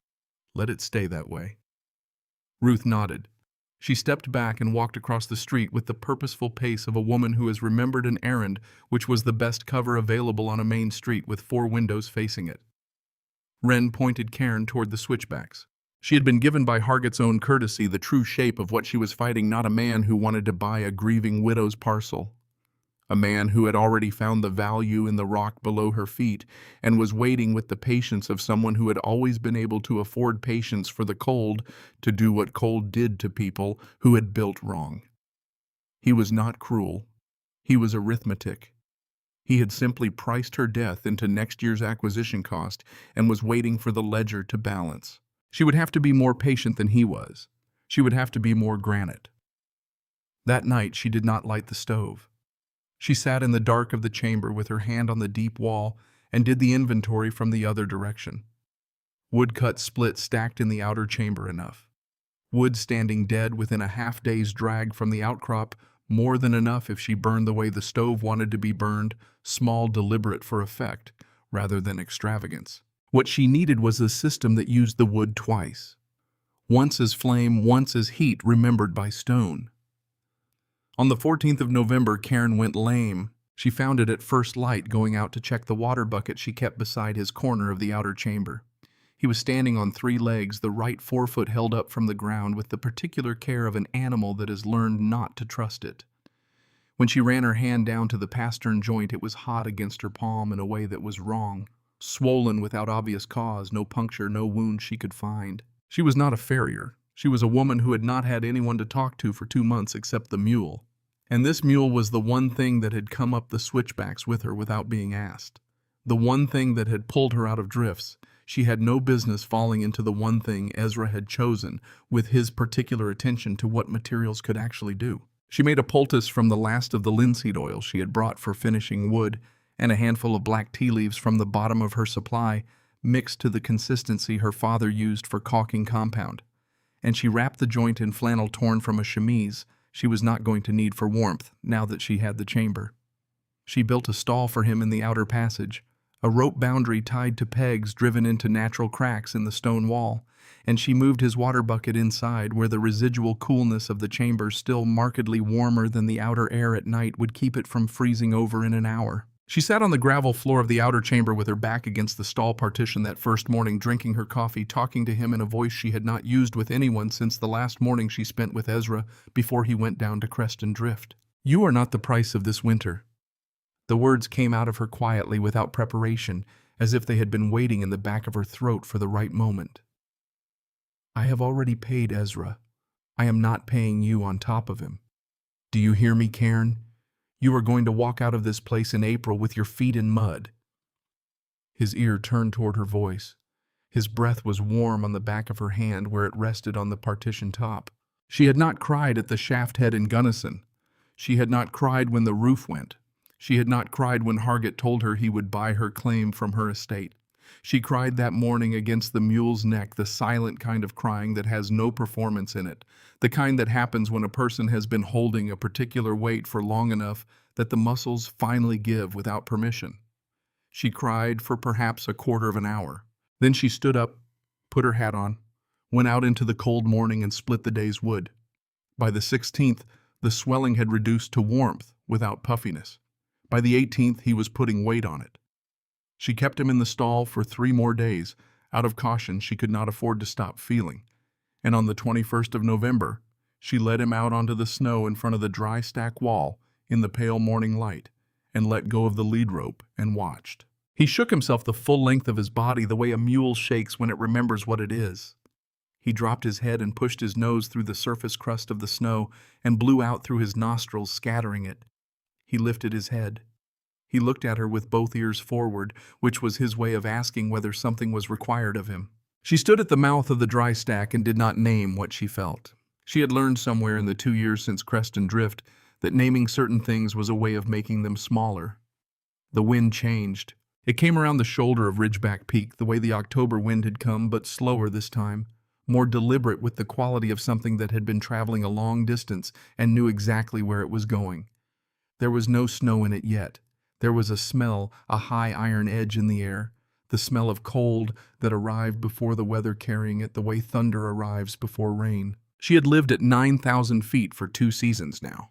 "Let it stay that way." Ruth nodded. She stepped back and walked across the street with the purposeful pace of a woman who has remembered an errand which was the best cover available on a main street with 4 windows facing it. Wren pointed Cairn toward the switchbacks. She had been given by Hargett's own courtesy the true shape of what she was fighting, not a man who wanted to buy a grieving widow's parcel. A man who had already found the value in the rock below her feet and was waiting with the patience of someone who had always been able to afford patience for the cold to do what cold did to people who had built wrong. He was not cruel. He was arithmetic. He had simply priced her death into next year's acquisition cost and was waiting for the ledger to balance. She would have to be more patient than he was. She would have to be more Granite. That night she did not light the stove. She sat in the dark of the chamber with her hand on the deep wall and did the inventory from the other direction. Woodcut split stacked in the outer chamber enough. Wood standing dead within a half-day's drag from the outcrop, more than enough if she burned the way the stove wanted to be burned, small, deliberate for effect, rather than extravagance. What she needed was a system that used the wood twice. Once as flame, once as heat, remembered by stone. On the 14th of November, Cairn went lame. She found it at first light going out to check the water bucket she kept beside his corner of the outer chamber. He was standing on 3 legs, the right forefoot held up from the ground with the particular care of an animal that has learned not to trust it. When she ran her hand down to the pastern joint, it was hot against her palm in a way that was wrong. Swollen without obvious cause, no puncture, no wound she could find. She was not a farrier. She was a woman who had not had anyone to talk to for 2 months except the mule. And this mule was the one thing that had come up the switchbacks with her without being asked. The one thing that had pulled her out of drifts. She had no business falling into the one thing Ezra had chosen, with his particular attention to what materials could actually do. She made a poultice from the last of the linseed oil she had brought for finishing wood, and a handful of black tea leaves from the bottom of her supply, mixed to the consistency her father used for caulking compound. And she wrapped the joint in flannel torn from a chemise she was not going to need for warmth now that she had the chamber. She built a stall for him in the outer passage, a rope boundary tied to pegs driven into natural cracks in the stone wall, and she moved his water bucket inside where the residual coolness of the chamber, still markedly warmer than the outer air at night, would keep it from freezing over in an hour. She sat on the gravel floor of the outer chamber with her back against the stall partition that first morning, drinking her coffee, talking to him in a voice she had not used with anyone since the last morning she spent with Ezra before he went down to Creston Drift. "You are not the price of this winter." The words came out of her quietly, without preparation, as if they had been waiting in the back of her throat for the right moment. "I have already paid Ezra. I am not paying you on top of him. Do you hear me, Cairn? You are going to walk out of this place in April with your feet in mud." His ear turned toward her voice. His breath was warm on the back of her hand where it rested on the partition top. She had not cried at the shaft head in Gunnison. She had not cried when the roof went. She had not cried when Hargett told her he would buy her claim from her estate. She cried that morning against the mule's neck, the silent kind of crying that has no performance in it, the kind that happens when a person has been holding a particular weight for long enough that the muscles finally give without permission. She cried for perhaps a quarter of an hour. Then she stood up, put her hat on, went out into the cold morning and split the day's wood. By the 16th, the swelling had reduced to warmth without puffiness. By the 18th, he was putting weight on it. She kept him in the stall for 3 more days. Out of caution, she could not afford to stop feeling. And on the 21st of November, she led him out onto the snow in front of the dry stack wall in the pale morning light, and let go of the lead rope and watched. He shook himself the full length of his body, the way a mule shakes when it remembers what it is. He dropped his head and pushed his nose through the surface crust of the snow and blew out through his nostrils, scattering it. He lifted his head. He looked at her with both ears forward, which was his way of asking whether something was required of him. She stood at the mouth of the dry stack and did not name what she felt. She had learned somewhere in the 2 years since Creston Drift that naming certain things was a way of making them smaller. The wind changed. It came around the shoulder of Ridgeback Peak the way the October wind had come, but slower this time, more deliberate, with the quality of something that had been traveling a long distance and knew exactly where it was going. There was no snow in it yet. There was a smell, a high iron edge in the air, the smell of cold that arrived before the weather carrying it, the way thunder arrives before rain. She had lived at 9,000 feet for 2 seasons now.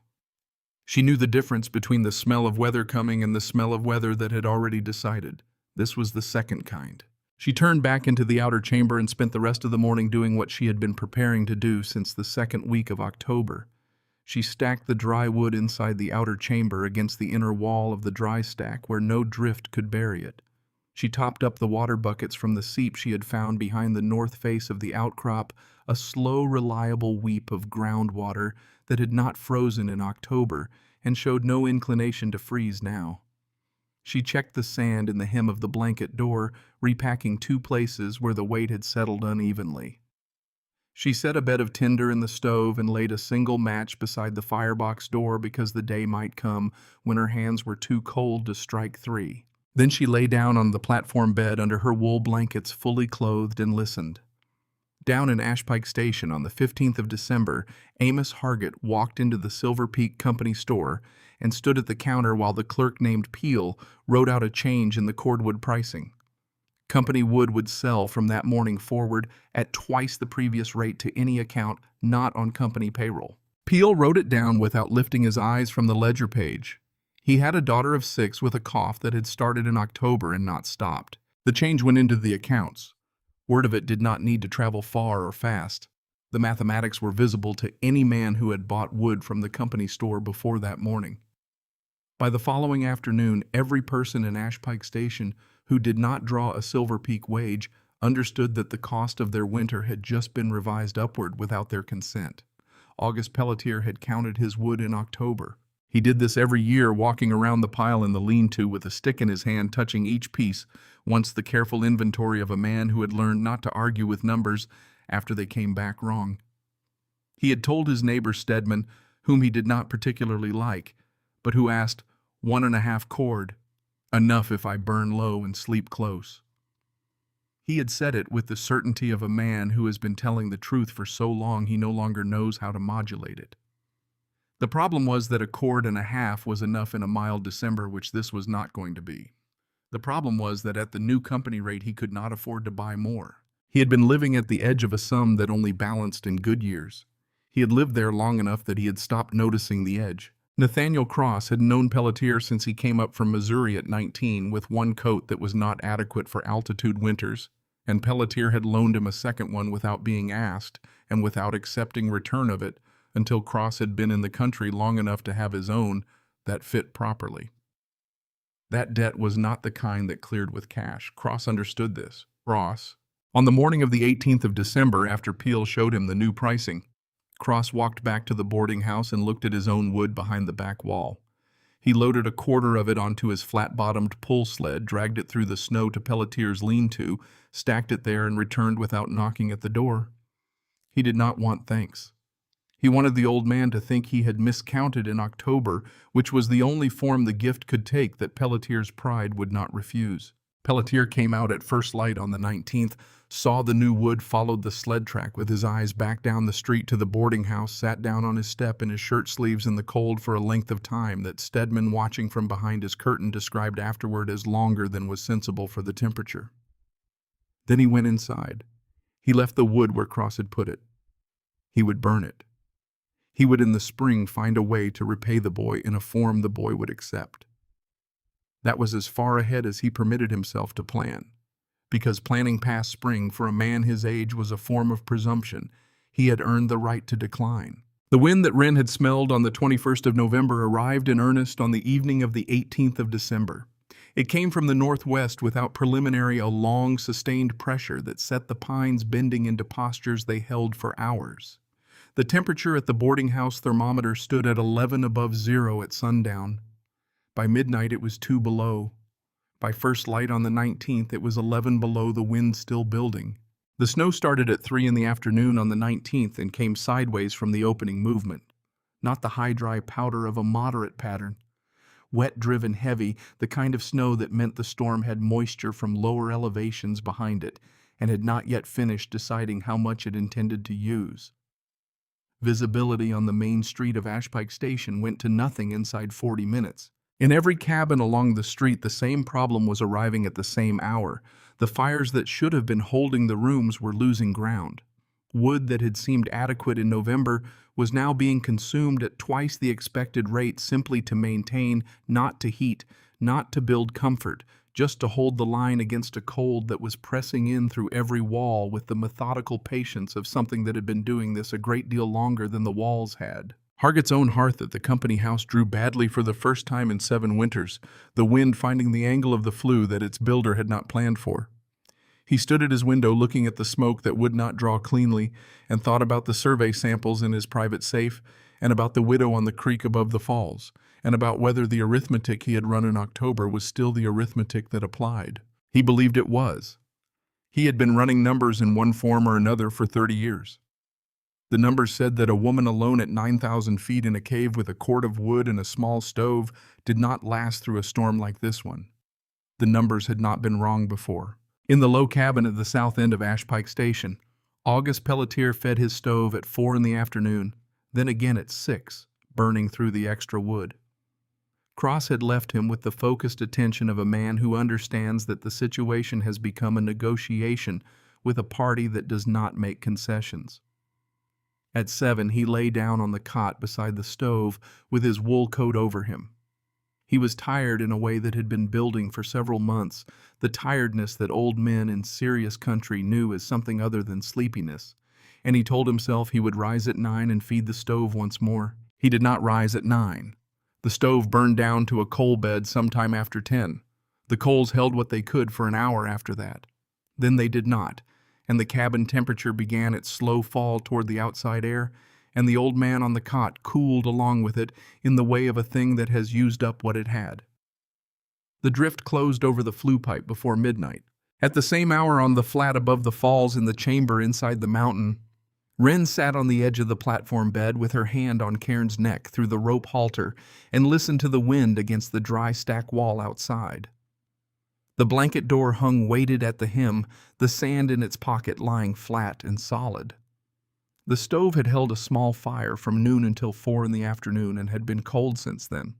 She knew the difference between the smell of weather coming and the smell of weather that had already decided. This was the second kind. She turned back into the outer chamber and spent the rest of the morning doing what she had been preparing to do since the second week of October. She stacked the dry wood inside the outer chamber against the inner wall of the dry stack where no drift could bury it. She topped up the water buckets from the seep she had found behind the north face of the outcrop, a slow, reliable weep of groundwater that had not frozen in October and showed no inclination to freeze now. She checked the sand in the hem of the blanket door, repacking 2 places where the weight had settled unevenly. She set a bed of tinder in the stove and laid a single match beside the firebox door because the day might come when her hands were too cold to strike 3. Then she lay down on the platform bed under her wool blankets, fully clothed, and listened. Down in Ashpike Station on the 15th of December, Amos Hargett walked into the Silver Peak Company store and stood at the counter while the clerk named Peel wrote out a change in the cordwood pricing. Company wood would sell from that morning forward at twice the previous rate to any account not on company payroll. Peel wrote it down without lifting his eyes from the ledger page. He had a daughter of 6 with a cough that had started in October and not stopped. The change went into the accounts. Word of it did not need to travel far or fast. The mathematics were visible to any man who had bought wood from the company store before that morning. By the following afternoon, every person in Ashpike Station who did not draw a Silver Peak wage understood that the cost of their winter had just been revised upward without their consent. August Pelletier had counted his wood in October. He did this every year, walking around the pile in the lean-to with a stick in his hand, touching each piece, once the careful inventory of a man who had learned not to argue with numbers after they came back wrong. He had told his neighbor Stedman, whom he did not particularly like, but who asked, 1.5 cord, enough if I burn low and sleep close. He had said it with the certainty of a man who has been telling the truth for so long he no longer knows how to modulate it. The problem was that 1.5 cords was enough in a mild December, which this was not going to be. The problem was that at the new company rate he could not afford to buy more. He had been living at the edge of a sum that only balanced in good years. He had lived there long enough that he had stopped noticing the edge. Nathaniel Cross had known Pelletier since he came up from Missouri at 19 with one coat that was not adequate for altitude winters, and Pelletier had loaned him a second one without being asked and without accepting return of it until Cross had been in the country long enough to have his own that fit properly. That debt was not the kind that cleared with cash. Cross understood this. Cross, on the morning of the 18th of December, after Peel showed him the new pricing, Cross walked back to the boarding house and looked at his own wood behind the back wall. He loaded 1/4 of it onto his flat-bottomed pull sled, dragged it through the snow to Pelletier's lean-to, stacked it there, and returned without knocking at the door. He did not want thanks. He wanted the old man to think he had miscounted in October, which was the only form the gift could take that Pelletier's pride would not refuse. Pelletier came out at first light on the 19th, saw the new wood, followed the sled track with his eyes back down the street to the boarding house, sat down on his step in his shirt sleeves in the cold for a length of time that Stedman, watching from behind his curtain, described afterward as longer than was sensible for the temperature. Then he went inside. He left the wood where Cross had put it. He would burn it. He would in the spring find a way to repay the boy in a form the boy would accept. That was as far ahead as he permitted himself to plan. Because planning past spring for a man his age was a form of presumption, he had earned the right to decline. The wind that Wren had smelled on the 21st of November arrived in earnest on the evening of the 18th of December. It came from the northwest without preliminary, a long, sustained pressure that set the pines bending into postures they held for hours. The temperature at the boarding house thermometer stood at 11 above zero at sundown. By midnight it was 2 below. By first light on the 19th it was 11 below, the wind still building. The snow started at 3 in the afternoon on the 19th and came sideways from the opening movement. Not the high dry powder of a moderate pattern. Wet driven heavy, the kind of snow that meant the storm had moisture from lower elevations behind it and had not yet finished deciding how much it intended to use. Visibility on the main street of Ashpike Station went to nothing inside 40 minutes. In every cabin along the street, the same problem was arriving at the same hour. The fires that should have been holding the rooms were losing ground. Wood that had seemed adequate in November was now being consumed at twice the expected rate simply to maintain, not to heat, not to build comfort, just to hold the line against a cold that was pressing in through every wall with the methodical patience of something that had been doing this a great deal longer than the walls had. Hargett's own hearth at the company house drew badly for the first time in 7 winters, the wind finding the angle of the flue that its builder had not planned for. He stood at his window looking at the smoke that would not draw cleanly and thought about the survey samples in his private safe and about the widow on the creek above the falls and about whether the arithmetic he had run in October was still the arithmetic that applied. He believed it was. He had been running numbers in one form or another for 30 years. The numbers said that a woman alone at 9,000 feet in a cave with a cord of wood and a small stove did not last through a storm like this one. The numbers had not been wrong before. In the low cabin at the south end of Ashpike Station, August Pelletier fed his stove at 4 in the afternoon, then again at 6, burning through the extra wood. Cross had left him with the focused attention of a man who understands that the situation has become a negotiation with a party that does not make concessions. At 7, he lay down on the cot beside the stove with his wool coat over him. He was tired in a way that had been building for several months, the tiredness that old men in serious country knew as something other than sleepiness, and he told himself he would rise at 9 and feed the stove once more. He did not rise at 9. The stove burned down to a coal bed sometime after 10. The coals held what they could for an hour after that. Then they did not, and the cabin temperature began its slow fall toward the outside air, and the old man on the cot cooled along with it in the way of a thing that has used up what it had. The drift closed over the flue pipe before midnight. At the same hour on the flat above the falls in the chamber inside the mountain, Wren sat on the edge of the platform bed with her hand on Cairn's neck through the rope halter and listened to the wind against the dry stack wall outside. The blanket door hung weighted at the hem, the sand in its pocket lying flat and solid. The stove had held a small fire from noon until 4 in the afternoon and had been cold since then.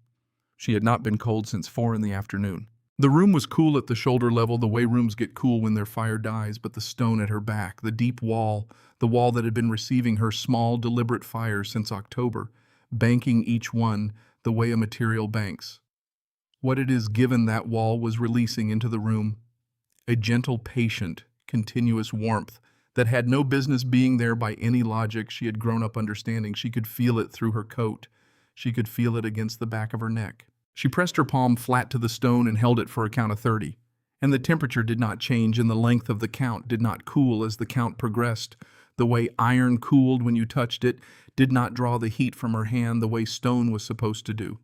She had not been cold since 4 in the afternoon. The room was cool at the shoulder level, the way rooms get cool when their fire dies, but the stone at her back, the deep wall, the wall that had been receiving her small, deliberate fires since October, banking each one the way a material banks. What it is given that wall was releasing into the room. A gentle, patient, continuous warmth that had no business being there by any logic she had grown up understanding. She could feel it through her coat. She could feel it against the back of her neck. She pressed her palm flat to the stone and held it for a count of 30. And the temperature did not change, and the length of the count did not cool as the count progressed. The way iron cooled when you touched it did not draw the heat from her hand the way stone was supposed to do.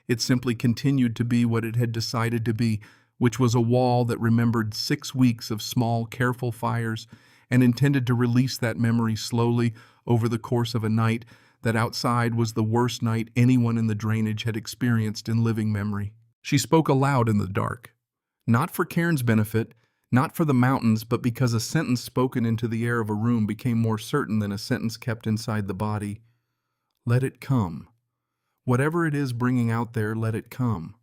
It simply continued to be what it had decided to be, which was a wall that remembered 6 weeks of small, careful fires and intended to release that memory slowly over the course of a night that outside was the worst night anyone in the drainage had experienced in living memory. She spoke aloud in the dark, not for Cairn's benefit, not for the mountains, but because a sentence spoken into the air of a room became more certain than a sentence kept inside the body. Let it come. Whatever it is bringing out there, let it come.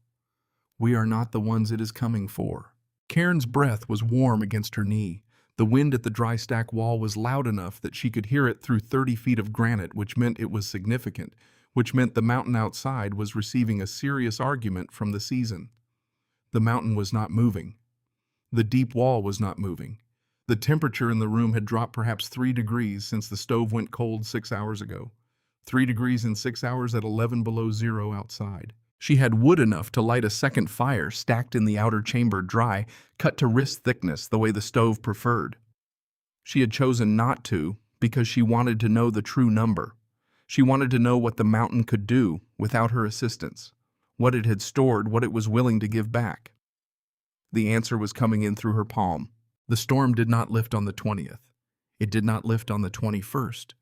We are not the ones it is coming for. Cairn's breath was warm against her knee. The wind at the dry stack wall was loud enough that she could hear it through 30 feet of granite, which meant it was significant, which meant the mountain outside was receiving a serious argument from the season. The mountain was not moving. The deep wall was not moving. The temperature in the room had dropped perhaps 3 degrees since the stove went cold 6 hours ago. 3 degrees in 6 hours at 11 below zero outside. She had wood enough to light a second fire stacked in the outer chamber dry, cut to wrist thickness the way the stove preferred. She had chosen not to because she wanted to know the true number. She wanted to know what the mountain could do without her assistance, what it had stored, what it was willing to give back. The answer was coming in through her palm. The storm did not lift on the 20th. It did not lift on the 21st.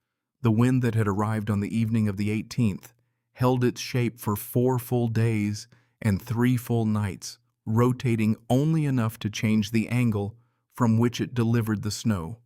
The wind that had arrived on the evening of the 18th held its shape for 4 full days and 3 full nights, rotating only enough to change the angle from which it delivered the snow,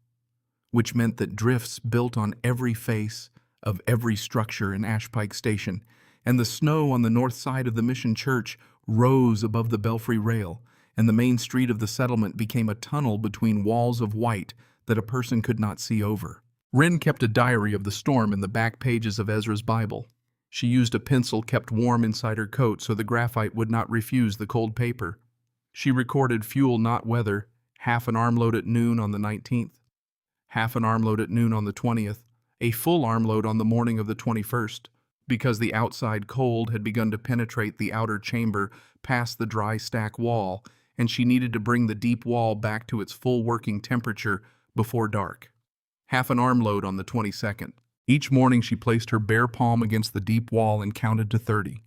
which meant that drifts built on every face of every structure in Ashpike Station, and the snow on the north side of the Mission Church rose above the belfry rail, and the main street of the settlement became a tunnel between walls of white that a person could not see over. Wren kept a diary of the storm in the back pages of Ezra's Bible. She used a pencil kept warm inside her coat so the graphite would not refuse the cold paper. She recorded fuel, not weather, half an armload at noon on the 19th, half an armload at noon on the 20th, a full armload on the morning of the 21st, because the outside cold had begun to penetrate the outer chamber past the dry stack wall, and she needed to bring the deep wall back to its full working temperature before dark. Half an armload on the 22nd. Each morning she placed her bare palm against the deep wall and counted to 30.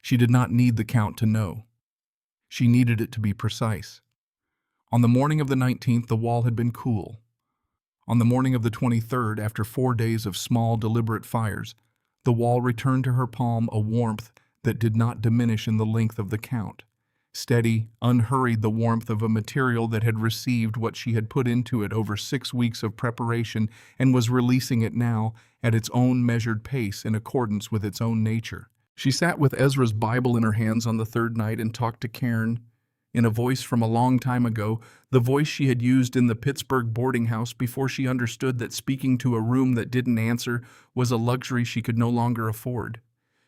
She did not need the count to know. She needed it to be precise. On the morning of the 19th, the wall had been cool. On the morning of the 23rd, after 4 days of small, deliberate fires, the wall returned to her palm a warmth that did not diminish in the length of the count. Steady, unhurried, the warmth of a material that had received what she had put into it over 6 weeks of preparation and was releasing it now at its own measured pace in accordance with its own nature. She sat with Ezra's Bible in her hands on the third night and talked to Cairn in a voice from a long time ago, the voice she had used in the Pittsburgh boarding house before she understood that speaking to a room that didn't answer was a luxury she could no longer afford.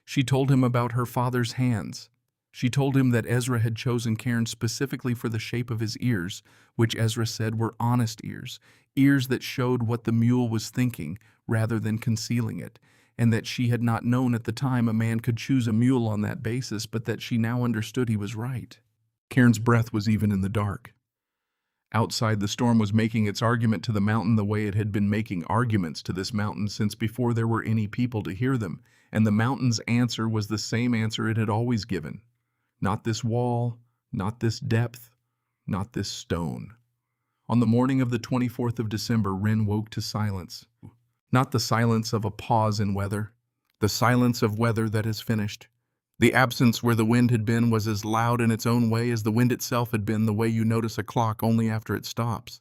She told him about her father's hands. She told him that Ezra had chosen Cairn specifically for the shape of his ears, which Ezra said were honest ears, ears that showed what the mule was thinking rather than concealing it, and that she had not known at the time a man could choose a mule on that basis, but that she now understood he was right. Cairn's breath was even in the dark. Outside, the storm was making its argument to the mountain the way it had been making arguments to this mountain since before there were any people to hear them, and the mountain's answer was the same answer it had always given. Not this wall, not this depth, not this stone. On the morning of the 24th of December, Wren woke to silence. Not the silence of a pause in weather, the silence of weather that has finished. The absence where the wind had been was as loud in its own way as the wind itself had been, the way you notice a clock only after it stops.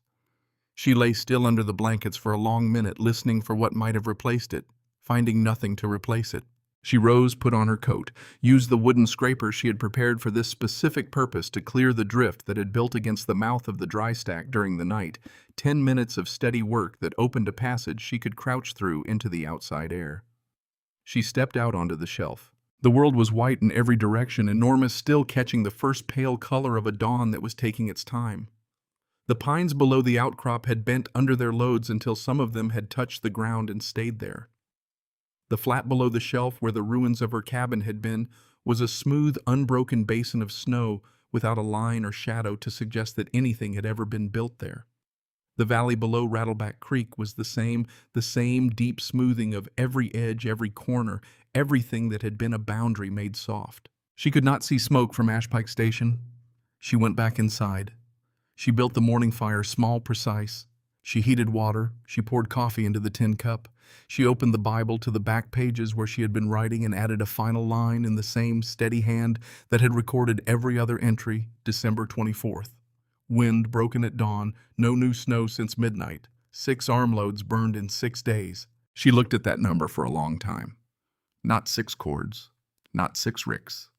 She lay still under the blankets for a long minute, listening for what might have replaced it, finding nothing to replace it. She rose, put on her coat, used the wooden scraper she had prepared for this specific purpose to clear the drift that had built against the mouth of the dry stack during the night. 10 minutes of steady work that opened a passage she could crouch through into the outside air. She stepped out onto the shelf. The world was white in every direction, enormous, still catching the first pale color of a dawn that was taking its time. The pines below the outcrop had bent under their loads until some of them had touched the ground and stayed there. The flat below the shelf where the ruins of her cabin had been was a smooth, unbroken basin of snow without a line or shadow to suggest that anything had ever been built there. The valley below Rattleback Creek was the same deep smoothing of every edge, every corner, everything that had been a boundary made soft. She could not see smoke from Ashpike Station. She went back inside. She built the morning fire small, precise. She heated water. She poured coffee into the tin cup. She opened the Bible to the back pages where she had been writing and added a final line in the same steady hand that had recorded every other entry, December 24th. Wind broken at dawn, no new snow since midnight, 6 armloads burned in 6 days. She looked at that number for a long time. Not 6 cords, not 6 ricks,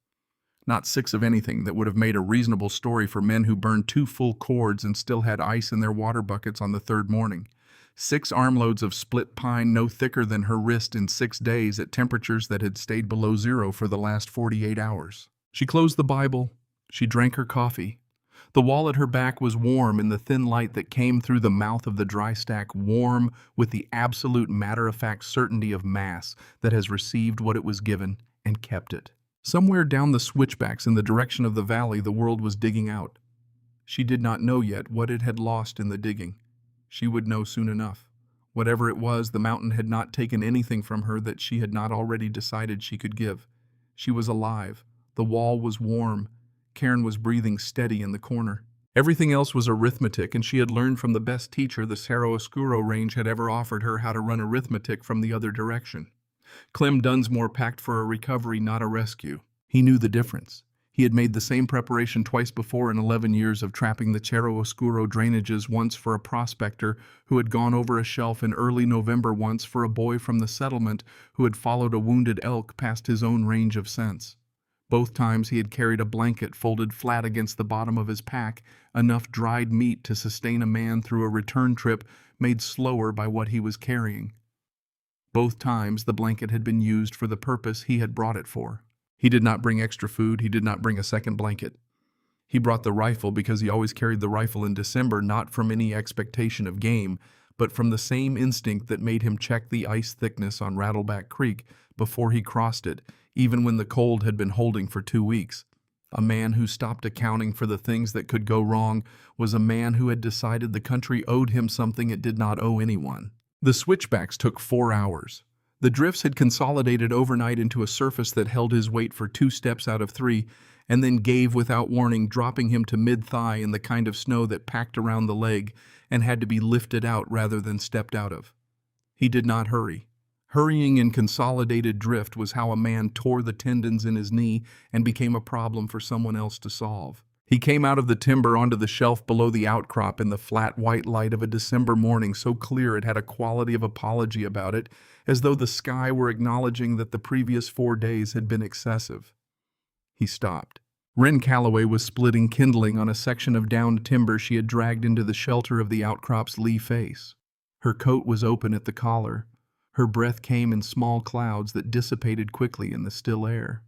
not 6 of anything that would have made a reasonable story for men who burned 2 full cords and still had ice in their water buckets on the 3rd morning. 6 armloads of split pine no thicker than her wrist in 6 days at temperatures that had stayed below zero for the last 48 hours. She closed the Bible. She drank her coffee. The wall at her back was warm in the thin light that came through the mouth of the dry stack, warm with the absolute matter-of-fact certainty of mass that has received what it was given and kept it. Somewhere down the switchbacks in the direction of the valley, the world was digging out. She did not know yet what it had lost in the digging. She would know soon enough. Whatever it was, the mountain had not taken anything from her that she had not already decided she could give. She was alive. The wall was warm. Cairn was breathing steady in the corner. Everything else was arithmetic, and she had learned from the best teacher the Cerro Oscuro range had ever offered her how to run arithmetic from the other direction. Clem Dunsmore packed for a recovery, not a rescue. He knew the difference. He had made the same preparation twice before in 11 years of trapping the Cerro Oscuro drainages, once for a prospector who had gone over a shelf in early November, once for a boy from the settlement who had followed a wounded elk past his own range of sense. Both times he had carried a blanket folded flat against the bottom of his pack, enough dried meat to sustain a man through a return trip made slower by what he was carrying. Both times the blanket had been used for the purpose he had brought it for. He did not bring extra food, he did not bring a second blanket. He brought the rifle because he always carried the rifle in December, not from any expectation of game, but from the same instinct that made him check the ice thickness on Rattleback Creek before he crossed it, even when the cold had been holding for 2 weeks. A man who stopped accounting for the things that could go wrong was a man who had decided the country owed him something it did not owe anyone. The switchbacks took 4 hours. The drifts had consolidated overnight into a surface that held his weight for 2 steps out of 3, and then gave without warning, dropping him to mid-thigh in the kind of snow that packed around the leg and had to be lifted out rather than stepped out of. He did not hurry. Hurrying in consolidated drift was how a man tore the tendons in his knee and became a problem for someone else to solve. He came out of the timber onto the shelf below the outcrop in the flat white light of a December morning, so clear it had a quality of apology about it, as though the sky were acknowledging that the previous 4 days had been excessive. He stopped. Wren Calloway was splitting kindling on a section of downed timber she had dragged into the shelter of the outcrop's lee face. Her coat was open at the collar. Her breath came in small clouds that dissipated quickly in the still air.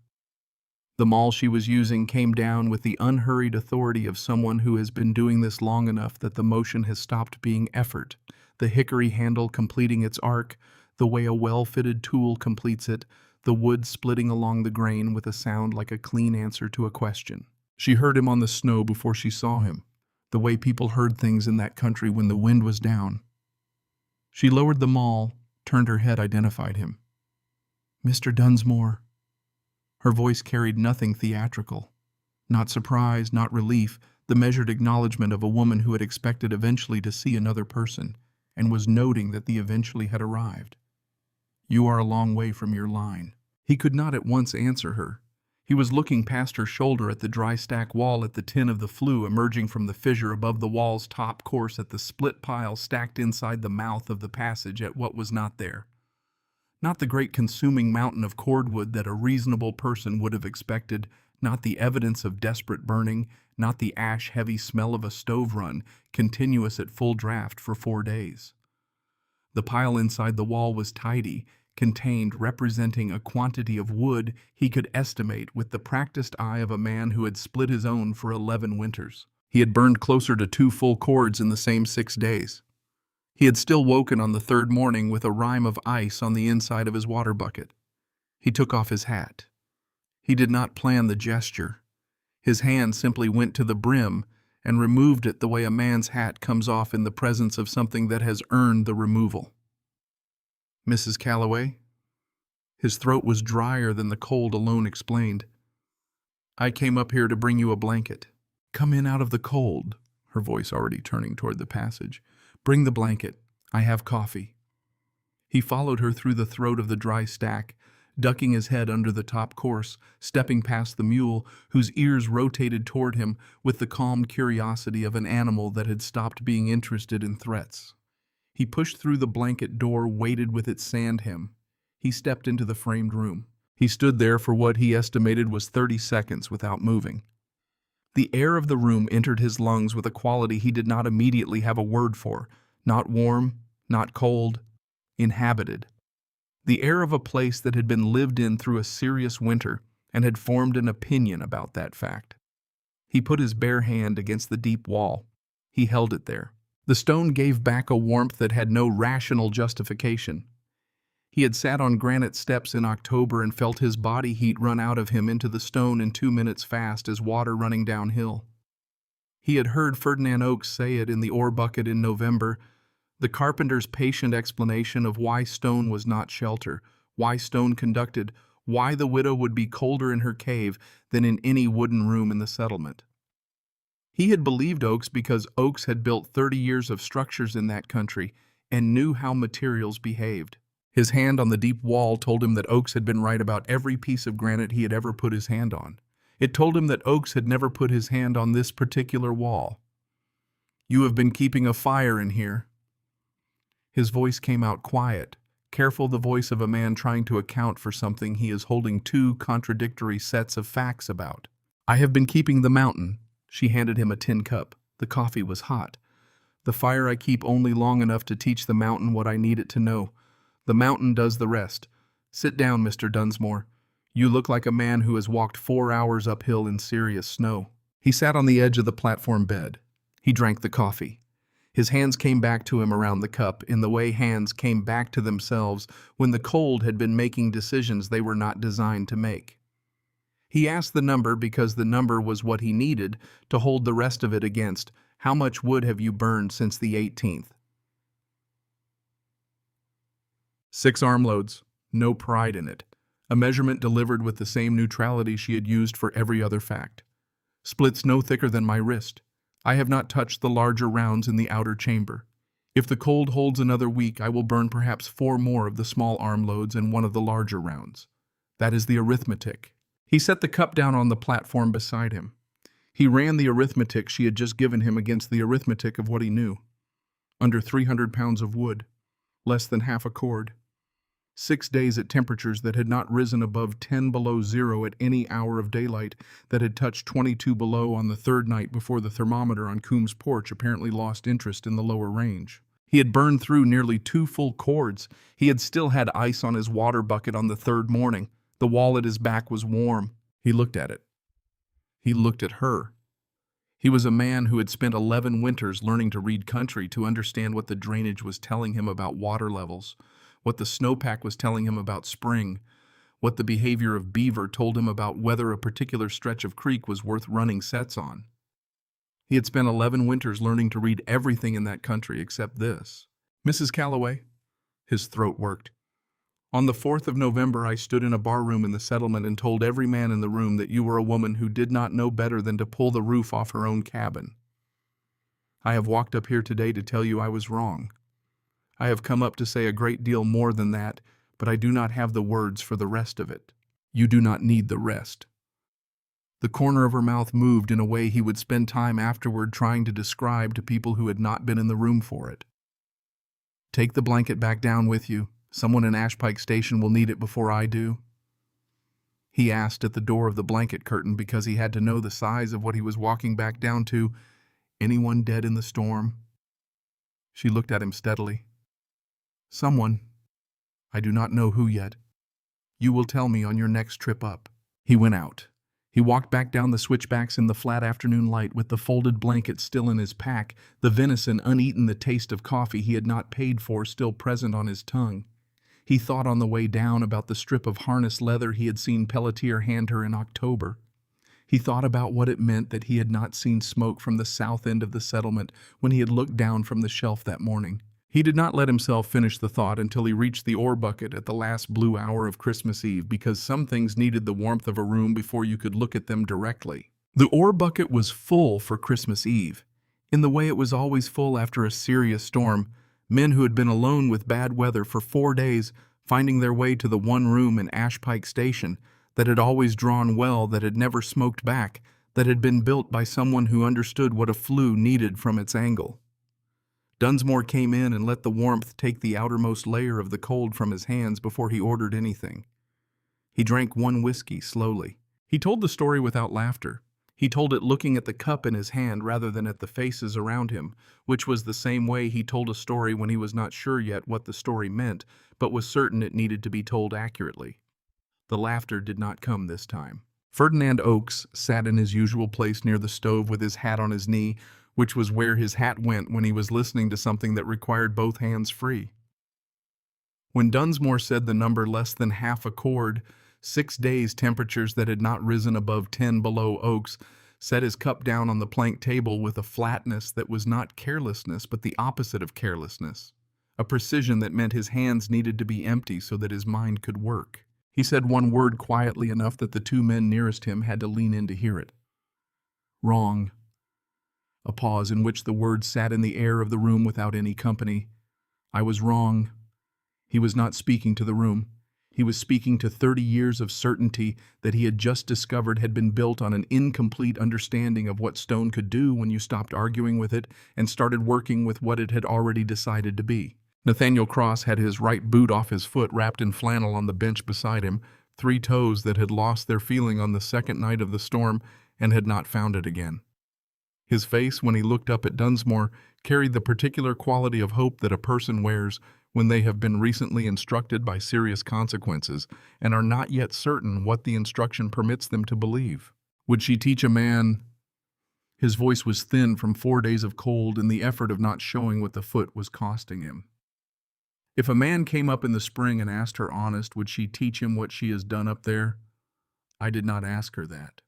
The maul she was using came down with the unhurried authority of someone who has been doing this long enough that the motion has stopped being effort, the hickory handle completing its arc, the way a well-fitted tool completes it, the wood splitting along the grain with a sound like a clean answer to a question. She heard him on the snow before she saw him, the way people heard things in that country when the wind was down. She lowered the maul, turned her head, identified him. "Mr. Dunsmore." Her voice carried nothing theatrical. Not surprise, not relief, the measured acknowledgement of a woman who had expected eventually to see another person, and was noting that the eventually had arrived. "You are a long way from your line." He could not at once answer her. He was looking past her shoulder at the dry stack wall, at the tin of the flue emerging from the fissure above the wall's top course, at the split pile stacked inside the mouth of the passage, at what was not there. Not the great consuming mountain of cordwood that a reasonable person would have expected, not the evidence of desperate burning, not the ash-heavy smell of a stove run, continuous at full draft for 4 days. The pile inside the wall was tidy, contained, representing a quantity of wood he could estimate with the practiced eye of a man who had split his own for 11 winters. He had burned closer to 2 full cords in the same 6 days. He had still woken on the 3rd morning with a rime of ice on the inside of his water bucket. He took off his hat. He did not plan the gesture. His hand simply went to the brim and removed it the way a man's hat comes off in the presence of something that has earned the removal. "Mrs. Calloway?" His throat was drier than the cold alone explained. "I came up here to bring you a blanket." "Come in out of the cold," her voice already turning toward the passage. "Bring the blanket. I have coffee." He followed her through the throat of the dry stack, ducking his head under the top course, stepping past the mule, whose ears rotated toward him with the calm curiosity of an animal that had stopped being interested in threats. He pushed through the blanket door weighted with its sand hem. He stepped into the framed room. He stood there for what he estimated was 30 seconds without moving. The air of the room entered his lungs with a quality he did not immediately have a word for, not warm, not cold, inhabited. The air of a place that had been lived in through a serious winter and had formed an opinion about that fact. He put his bare hand against the deep wall. He held it there. The stone gave back a warmth that had no rational justification. He had sat on granite steps in October and felt his body heat run out of him into the stone in 2 minutes fast as water running downhill. He had heard Ferdinand Oakes say it in the ore bucket in November, the carpenter's patient explanation of why stone was not shelter, why stone conducted, why the widow would be colder in her cave than in any wooden room in the settlement. He had believed Oakes because Oakes had built 30 years of structures in that country and knew how materials behaved. His hand on the deep wall told him that Oakes had been right about every piece of granite he had ever put his hand on. It told him that Oakes had never put his hand on this particular wall. "You have been keeping a fire in here." His voice came out quiet, Careful, the voice of a man trying to account for something he is holding two contradictory sets of facts about. I have been keeping the mountain. She handed him a tin cup. The coffee was hot. The fire I keep only long enough to teach the mountain what I need it to know. The mountain does the rest. Sit down, Mr. Dunsmore. You look like a man who has walked 4 hours uphill in serious snow. He sat on the edge of the platform bed. He drank the coffee. His hands came back to him around the cup in the way hands came back to themselves when the cold had been making decisions they were not designed to make. He asked the number because the number was what he needed to hold the rest of it against. How much wood have you burned since the 18th? 6 armloads. No pride in it. A measurement delivered with the same neutrality she had used for every other fact. Splits no thicker than my wrist. I have not touched the larger rounds in the outer chamber. If the cold holds another week, I will burn perhaps 4 more of the small armloads and 1 of the larger rounds. That is the arithmetic. He set the cup down on the platform beside him. He ran the arithmetic she had just given him against the arithmetic of what he knew. Under 300 pounds of wood. Less than half a cord. 6 days at temperatures that had not risen above 10 below zero at any hour of daylight, that had touched 22 below on the 3rd night before the thermometer on Coombs' porch apparently lost interest in the lower range. He had burned through nearly 2 full cords. He had still had ice on his water bucket on the 3rd morning. The wall at his back was warm. He looked at it. He looked at her. He was a man who had spent 11 winters learning to read country to understand what the drainage was telling him about water levels, what the snowpack was telling him about spring, what the behavior of beaver told him about whether a particular stretch of creek was worth running sets on. He had spent 11 winters learning to read everything in that country except this. Mrs. Calloway? His throat worked. On the 4th of November, I stood in a barroom in the settlement and told every man in the room that you were a woman who did not know better than to pull the roof off her own cabin. I have walked up here today to tell you I was wrong. I have come up to say a great deal more than that, but I do not have the words for the rest of it. You do not need the rest. The corner of her mouth moved in a way he would spend time afterward trying to describe to people who had not been in the room for it. Take the blanket back down with you. Someone in Ashpike Station will need it before I do. He asked at the door of the blanket curtain because he had to know the size of what he was walking back down to. Anyone dead in the storm? She looked at him steadily. Someone. I do not know who yet. You will tell me on your next trip up. He went out. He walked back down the switchbacks in the flat afternoon light with the folded blanket still in his pack, the venison uneaten, the taste of coffee he had not paid for still present on his tongue. He thought on the way down about the strip of harness leather he had seen Pelletier hand her in October. He thought about what it meant that he had not seen smoke from the south end of the settlement when he had looked down from the shelf that morning. He did not let himself finish the thought until he reached the ore bucket at the last blue hour of Christmas Eve, because some things needed the warmth of a room before you could look at them directly. The ore bucket was full for Christmas Eve, in the way it was always full after a serious storm, men who had been alone with bad weather for 4 days, finding their way to the one room in Ashpike Station that had always drawn well, that had never smoked back, that had been built by someone who understood what a flue needed from its angle. Dunsmore came in and let the warmth take the outermost layer of the cold from his hands before he ordered anything. He drank 1 whiskey slowly. He told the story without laughter. He told it looking at the cup in his hand rather than at the faces around him, which was the same way he told a story when he was not sure yet what the story meant, but was certain it needed to be told accurately. The laughter did not come this time. Ferdinand Oakes sat in his usual place near the stove with his hat on his knee, which was where his hat went when he was listening to something that required both hands free. When Dunsmore said the number less than half a cord, 6 days temperatures that had not risen above 10 below, Oakes set his cup down on the plank table with a flatness that was not carelessness but the opposite of carelessness, a precision that meant his hands needed to be empty so that his mind could work. He said one word quietly enough that the 2 men nearest him had to lean in to hear it. Wrong. A pause in which the words sat in the air of the room without any company. I was wrong. He was not speaking to the room. He was speaking to 30 years of certainty that he had just discovered had been built on an incomplete understanding of what stone could do when you stopped arguing with it and started working with what it had already decided to be. Nathaniel Cross had his right boot off his foot wrapped in flannel on the bench beside him, 3 toes that had lost their feeling on the second night of the storm and had not found it again. His face, when he looked up at Dunsmore, carried the particular quality of hope that a person wears when they have been recently instructed by serious consequences and are not yet certain what the instruction permits them to believe. Would she teach a man? His voice was thin from 4 days of cold and the effort of not showing what the foot was costing him. If a man came up in the spring and asked her honest, would she teach him what she has done up there? I did not ask her that.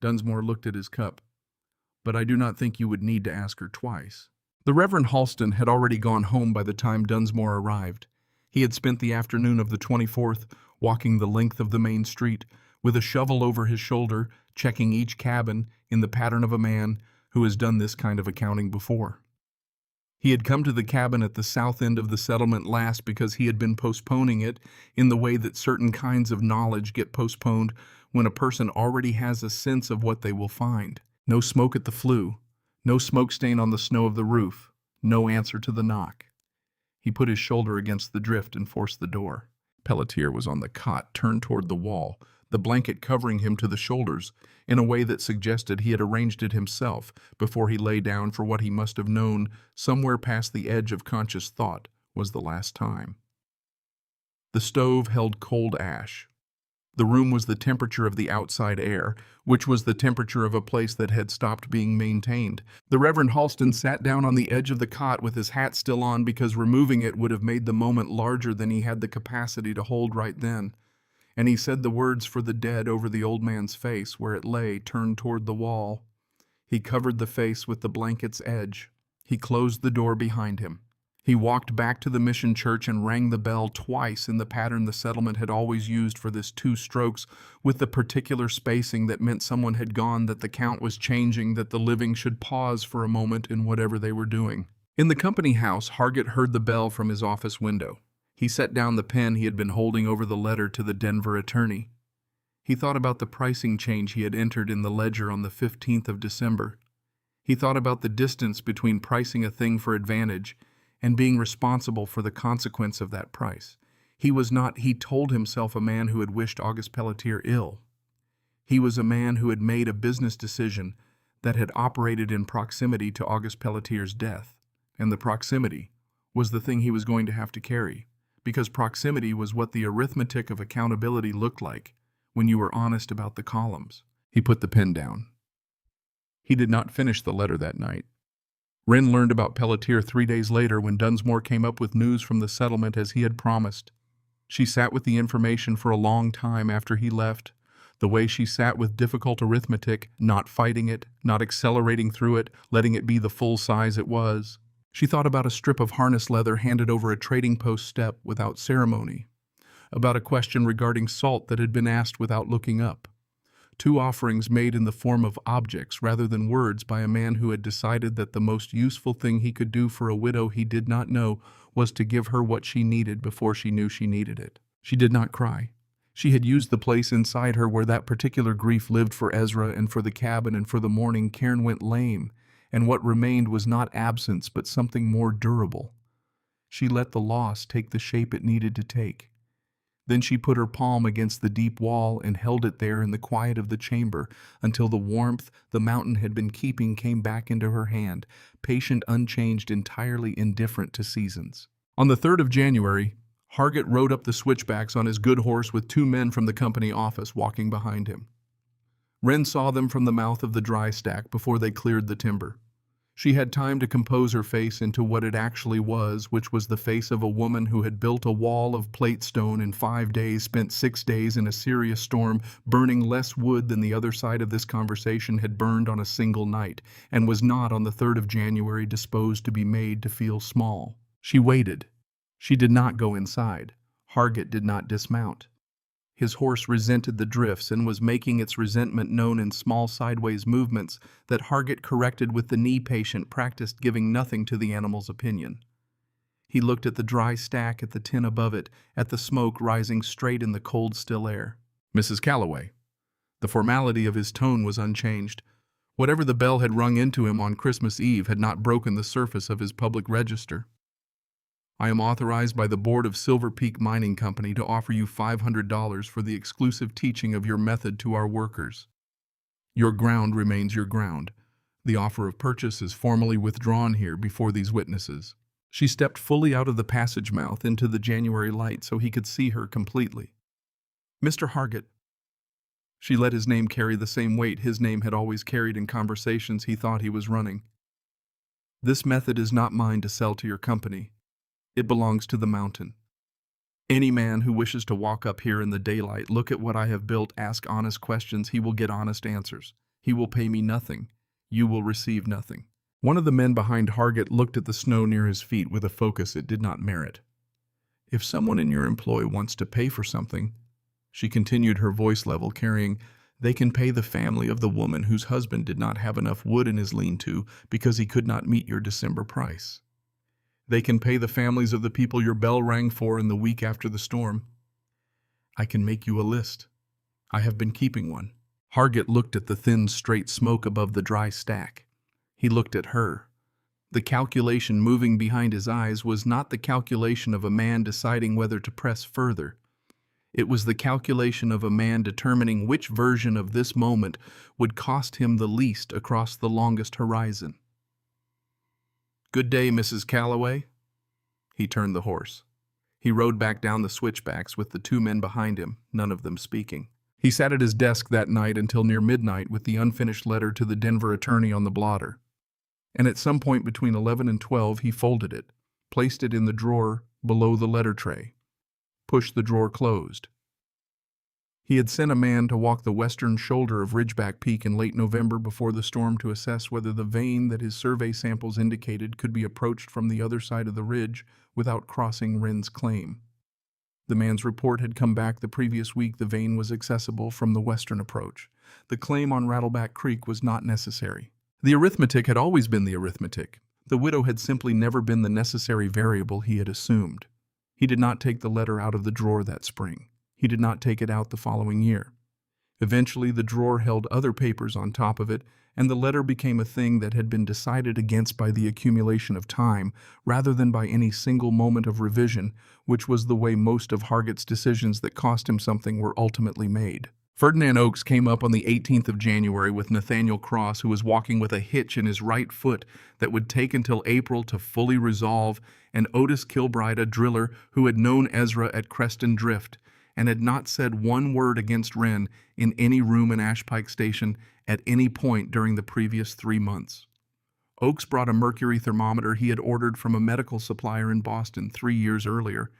Dunsmore looked at his cup. But I do not think you would need to ask her twice. The Reverend Halston had already gone home by the time Dunsmore arrived. He had spent the afternoon of the 24th walking the length of the main street, with a shovel over his shoulder, checking each cabin in the pattern of a man who has done this kind of accounting before. He had come to the cabin at the south end of the settlement last because he had been postponing it in the way that certain kinds of knowledge get postponed when a person already has a sense of what they will find. No smoke at the flue, no smoke stain on the snow of the roof, no answer to the knock. He put his shoulder against the drift and forced the door. Pelletier was on the cot, turned toward the wall, the blanket covering him to the shoulders, in a way that suggested he had arranged it himself before he lay down for what he must have known somewhere past the edge of conscious thought was the last time. The stove held cold ash. The room was the temperature of the outside air, which was the temperature of a place that had stopped being maintained. The Reverend Halston sat down on the edge of the cot with his hat still on because removing it would have made the moment larger than he had the capacity to hold right then. And he said the words for the dead over the old man's face where it lay turned toward the wall. He covered the face with the blanket's edge. He closed the door behind him. He walked back to the mission church and rang the bell twice in the pattern the settlement had always used for this 2 strokes, with the particular spacing that meant someone had gone, that the count was changing, that the living should pause for a moment in whatever they were doing. In the company house, Hargett heard the bell from his office window. He set down the pen he had been holding over the letter to the Denver attorney. He thought about the pricing change he had entered in the ledger on the 15th of December. He thought about the distance between pricing a thing for advantage and being responsible for the consequence of that price. He was not, he told himself, a man who had wished August Pelletier ill. He was a man who had made a business decision that had operated in proximity to August Pelletier's death, and the proximity was the thing he was going to have to carry, because proximity was what the arithmetic of accountability looked like when you were honest about the columns. He put the pen down. He did not finish the letter that night. Wren learned about Pelletier 3 days later when Dunsmore came up with news from the settlement as he had promised. She sat with the information for a long time after he left, the way she sat with difficult arithmetic, not fighting it, not accelerating through it, letting it be the full size it was. She thought about a strip of harness leather handed over a trading post step without ceremony, about a question regarding salt that had been asked without looking up. 2 offerings made in the form of objects rather than words by a man who had decided that the most useful thing he could do for a widow he did not know was to give her what she needed before she knew she needed it. She did not cry. She had used the place inside her where that particular grief lived for Ezra and for the cabin and for the morning Cairn went lame, and what remained was not absence but something more durable. She let the loss take the shape it needed to take. Then she put her palm against the deep wall and held it there in the quiet of the chamber until the warmth the mountain had been keeping came back into her hand, patient, unchanged, entirely indifferent to seasons. On the 3rd of January, Hargett rode up the switchbacks on his good horse with 2 men from the company office walking behind him. Wren saw them from the mouth of the dry stack before they cleared the timber. She had time to compose her face into what it actually was, which was the face of a woman who had built a wall of plate stone in 5 days, spent 6 days in a serious storm, burning less wood than the other side of this conversation had burned on a single night, and was not on the 3rd of January disposed to be made to feel small. She waited. She did not go inside. Hargett did not dismount. His horse resented the drifts and was making its resentment known in small sideways movements that Hargett corrected with the knee patient practiced giving nothing to the animal's opinion. He looked at the dry stack, at the tin above it, at the smoke rising straight in the cold, still air. Mrs. Calloway. The formality of his tone was unchanged. Whatever the bell had rung into him on Christmas Eve had not broken the surface of his public register. I am authorized by the board of Silver Peak Mining Company to offer you $500 for the exclusive teaching of your method to our workers. Your ground remains your ground. The offer of purchase is formally withdrawn here before these witnesses." She stepped fully out of the passage mouth into the January light so he could see her completely. "Mr. Hargett." She let his name carry the same weight his name had always carried in conversations he thought he was running. "This method is not mine to sell to your company. It belongs to the mountain. Any man who wishes to walk up here in the daylight, look at what I have built, ask honest questions, he will get honest answers. He will pay me nothing. You will receive nothing." One of the men behind Hargett looked at the snow near his feet with a focus it did not merit. "If someone in your employ wants to pay for something," she continued, her voice level, carrying, "they can pay the family of the woman whose husband did not have enough wood in his lean-to because he could not meet your December price. They can pay the families of the people your bell rang for in the week after the storm. I can make you a list. I have been keeping one." Hargett looked at the thin, straight smoke above the dry stack. He looked at her. The calculation moving behind his eyes was not the calculation of a man deciding whether to press further. It was the calculation of a man determining which version of this moment would cost him the least across the longest horizon. "Good day, Mrs. Calloway." He turned the horse. He rode back down the switchbacks with the two men behind him, none of them speaking. He sat at his desk that night until near midnight with the unfinished letter to the Denver attorney on the blotter. And at some point between 11 and 12 he folded it, placed it in the drawer below the letter tray, pushed the drawer closed. He had sent a man to walk the western shoulder of Ridgeback Peak in late November before the storm to assess whether the vein that his survey samples indicated could be approached from the other side of the ridge without crossing Wren's claim. The man's report had come back the previous week. The vein was accessible from the western approach. The claim on Rattleback Creek was not necessary. The arithmetic had always been the arithmetic. The widow had simply never been the necessary variable he had assumed. He did not take the letter out of the drawer that spring. He did not take it out the following year. Eventually, the drawer held other papers on top of it, and the letter became a thing that had been decided against by the accumulation of time, rather than by any single moment of revision, which was the way most of Hargett's decisions that cost him something were ultimately made. Ferdinand Oakes came up on the 18th of January with Nathaniel Cross, who was walking with a hitch in his right foot that would take until April to fully resolve, and Otis Kilbride, a driller who had known Ezra at Creston Drift, and had not said one word against Wren in any room in Ashpike Station at any point during the previous 3 months. Oakes brought a mercury thermometer he had ordered from a medical supplier in Boston 3 years earlier,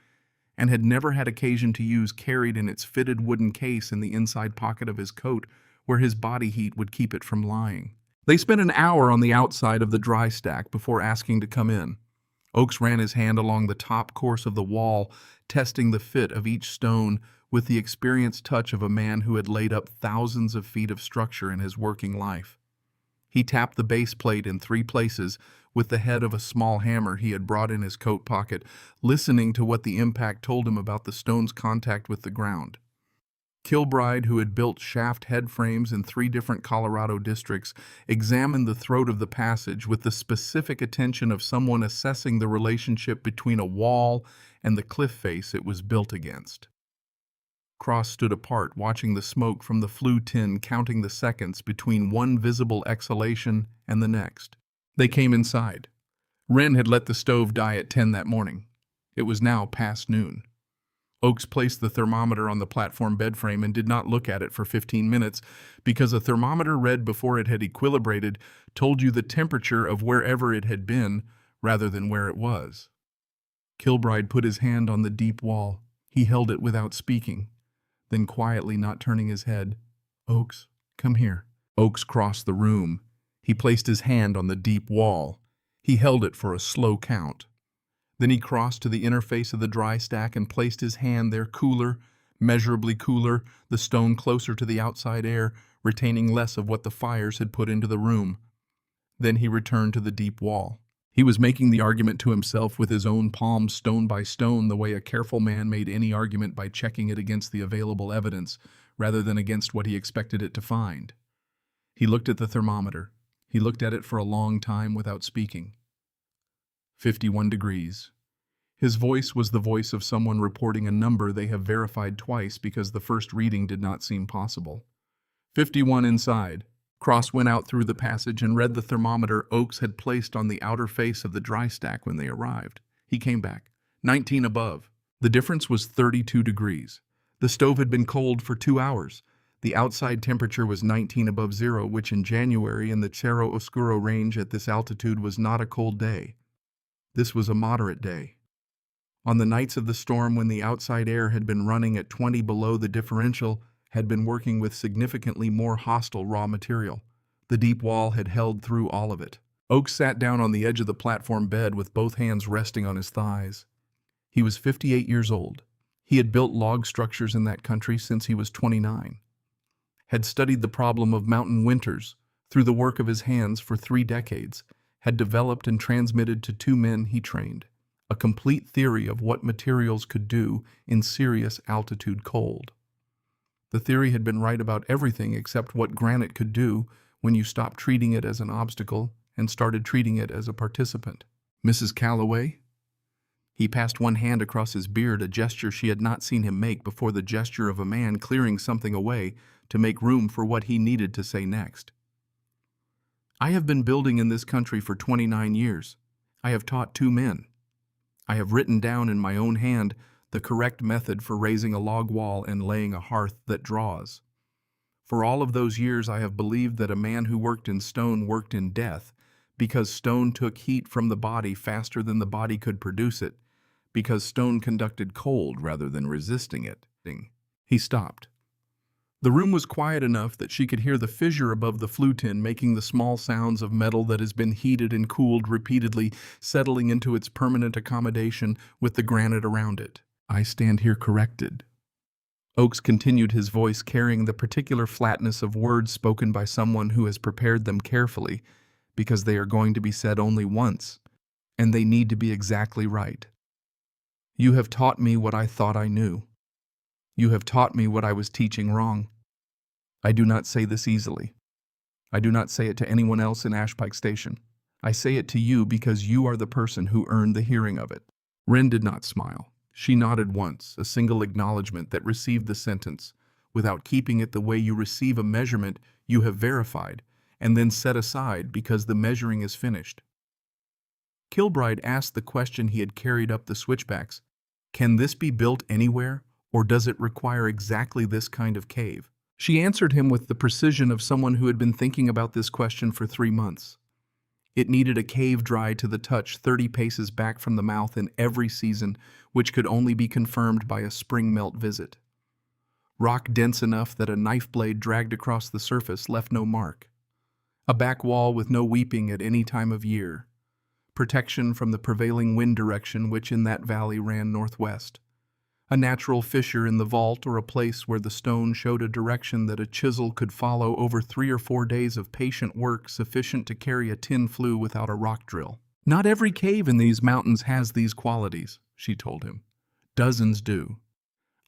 and had never had occasion to use, carried in its fitted wooden case in the inside pocket of his coat, where his body heat would keep it from lying. They spent an hour on the outside of the dry stack before asking to come in. Oakes ran his hand along the top course of the wall, testing the fit of each stone with the experienced touch of a man who had laid up thousands of feet of structure in his working life. He tapped the base plate in 3 places with the head of a small hammer he had brought in his coat pocket, listening to what the impact told him about the stone's contact with the ground. Kilbride, who had built shaft head frames in 3 different Colorado districts, examined the throat of the passage with the specific attention of someone assessing the relationship between a wall and the cliff face it was built against. Cross stood apart, watching the smoke from the flue tin, counting the seconds between one visible exhalation and the next. They came inside. Wren had let the stove die at 10 that morning. It was now past noon. Oakes placed the thermometer on the platform bed frame and did not look at it for 15 minutes because a thermometer read before it had equilibrated told you the temperature of wherever it had been rather than where it was. Kilbride put his hand on the deep wall. He held it without speaking. Then quietly, not turning his head, "Oakes, come here." Oakes crossed the room. He placed his hand on the deep wall. He held it for a slow count. Then he crossed to the inner face of the dry stack and placed his hand there, cooler, measurably cooler, the stone closer to the outside air, retaining less of what the fires had put into the room. Then he returned to the deep wall. He was making the argument to himself with his own palm, stone by stone, the way a careful man made any argument by checking it against the available evidence, rather than against what he expected it to find. He looked at the thermometer. He looked at it for a long time without speaking. 51 degrees. His voice was the voice of someone reporting a number they have verified twice because the first reading did not seem possible. 51 inside. Cross went out through the passage and read the thermometer Oakes had placed on the outer face of the dry stack when they arrived. He came back. 19 above. The difference was 32 degrees. The stove had been cold for 2 hours. The outside temperature was 19 above zero, which in January in the Cerro Oscuro range at this altitude was not a cold day. This was a moderate day. On the nights of the storm when the outside air had been running at 20 below, the differential had been working with significantly more hostile raw material. The deep wall had held through all of it. Oakes sat down on the edge of the platform bed with both hands resting on his thighs. He was 58 years old. He had built log structures in that country since he was 29. Had studied the problem of mountain winters through the work of his hands for 3 decades, had developed and transmitted to 2 men he trained a complete theory of what materials could do in serious altitude cold. The theory had been right about everything except what granite could do when you stopped treating it as an obstacle and started treating it as a participant. Mrs. Calloway? He passed one hand across his beard, a gesture she had not seen him make before, the gesture of a man clearing something away to make room for what he needed to say next. I have been building in this country for 29 years. I have taught 2 men. I have written down in my own hand the correct method for raising a log wall and laying a hearth that draws. For all of those years I have believed that a man who worked in stone worked in death, because stone took heat from the body faster than the body could produce it, because stone conducted cold rather than resisting it. He stopped. The room was quiet enough that she could hear the fissure above the flue tin making the small sounds of metal that has been heated and cooled repeatedly, settling into its permanent accommodation with the granite around it. I stand here corrected. Oakes continued, his voice carrying the particular flatness of words spoken by someone who has prepared them carefully, because they are going to be said only once, and they need to be exactly right. You have taught me what I thought I knew. You have taught me what I was teaching wrong. I do not say this easily. I do not say it to anyone else in Ashpike Station. I say it to you because you are the person who earned the hearing of it. Wren did not smile. She nodded once, a single acknowledgement that received the sentence, without keeping it the way you receive a measurement you have verified, and then set aside because the measuring is finished. Kilbride asked the question he had carried up the switchbacks. Can this be built anywhere, or does it require exactly this kind of cave? She answered him with the precision of someone who had been thinking about this question for 3 months. It needed a cave dry to the touch 30 paces back from the mouth in every season, which could only be confirmed by a spring melt visit. Rock dense enough that a knife blade dragged across the surface left no mark. A back wall with no weeping at any time of year. Protection from the prevailing wind direction which in that valley ran northwest. A natural fissure in the vault, or a place where the stone showed a direction that a chisel could follow over 3 or 4 days of patient work sufficient to carry a tin flue without a rock drill. Not every cave in these mountains has these qualities, she told him. Dozens do.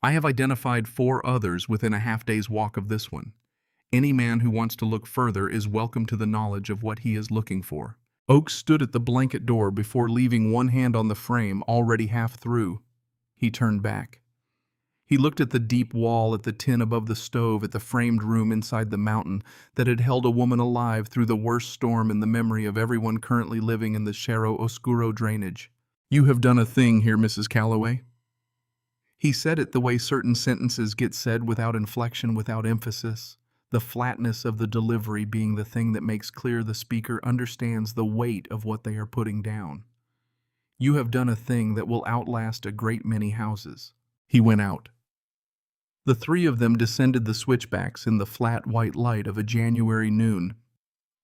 I have identified 4 others within a half-day's walk of this one. Any man who wants to look further is welcome to the knowledge of what he is looking for. Oakes stood at the blanket door before leaving one hand on the frame already half through. He turned back. He looked at the deep wall, at the tin above the stove, at the framed room inside the mountain that had held a woman alive through the worst storm in the memory of everyone currently living in the Cerro Oscuro drainage. You have done a thing here, Mrs. Calloway. He said it the way certain sentences get said, without inflection, without emphasis, the flatness of the delivery being the thing that makes clear the speaker understands the weight of what they are putting down. You have done a thing that will outlast a great many houses. He went out. The 3 of them descended the switchbacks in the flat white light of a January noon.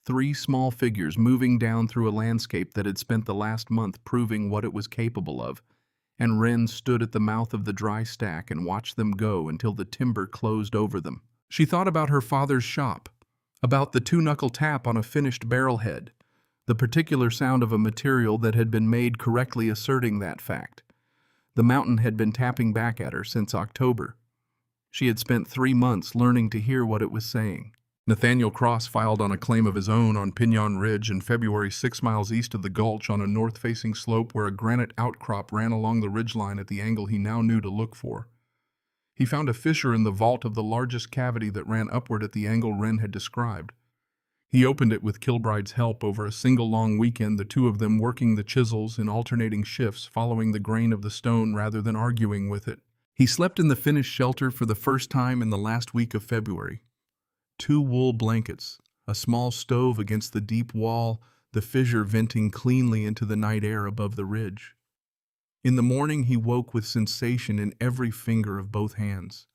3 small figures moving down through a landscape that had spent the last month proving what it was capable of, and Wren stood at the mouth of the dry stack and watched them go until the timber closed over them. She thought about her father's shop, about the 2-knuckle tap on a finished barrelhead, the particular sound of a material that had been made correctly asserting that fact. The mountain had been tapping back at her since October. She had spent 3 months learning to hear what it was saying. Nathaniel Cross filed on a claim of his own on Pinyon Ridge in February 6 miles east of the gulch on a north-facing slope where a granite outcrop ran along the ridgeline at the angle he now knew to look for. He found a fissure in the vault of the largest cavity that ran upward at the angle Wren had described. He opened it with Kilbride's help over a single long weekend, the two of them working the chisels in alternating shifts, following the grain of the stone rather than arguing with it. He slept in the finished shelter for the first time in the last week of February. 2 wool blankets, a small stove against the deep wall, the fissure venting cleanly into the night air above the ridge. In the morning he woke with sensation in every finger of both hands.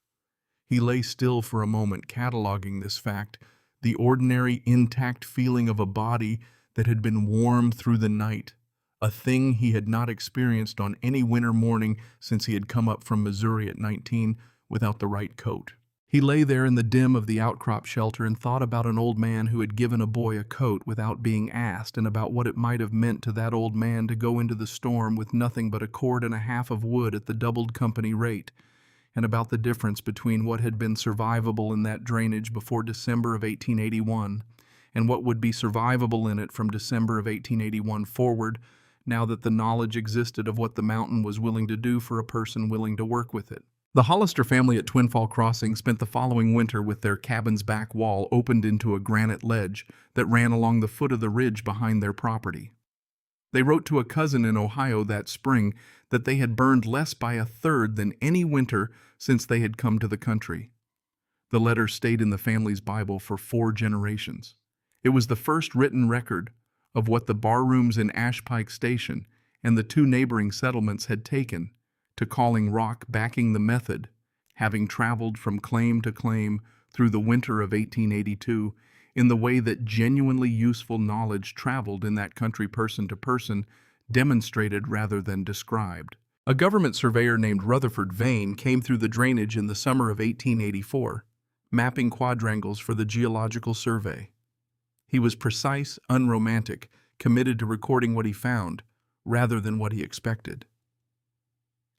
He lay still for a moment, cataloging this fact, the ordinary, intact feeling of a body that had been warm through the night, a thing he had not experienced on any winter morning since he had come up from Missouri at 19 without the right coat. He lay there in the dim of the outcrop shelter and thought about an old man who had given a boy a coat without being asked, and about what it might have meant to that old man to go into the storm with nothing but a cord and a half of wood at the doubled company rate, and about the difference between what had been survivable in that drainage before December of 1881 and what would be survivable in it from December of 1881 forward, now that the knowledge existed of what the mountain was willing to do for a person willing to work with it. The Hollister family at Twin Fall Crossing spent the following winter with their cabin's back wall opened into a granite ledge that ran along the foot of the ridge behind their property. They wrote to a cousin in Ohio that spring that they had burned less by a third than any winter since they had come to the country. The letter stayed in the family's Bible for 4 generations. It was the first written record of what the barrooms in Ashpike Station and the 2 neighboring settlements had taken to calling rock backing the method, having traveled from claim to claim through the winter of 1882 in the way that genuinely useful knowledge traveled in that country person to person, demonstrated rather than described. A government surveyor named Rutherford Vane came through the drainage in the summer of 1884, mapping quadrangles for the Geological Survey. He was precise, unromantic, committed to recording what he found, rather than what he expected.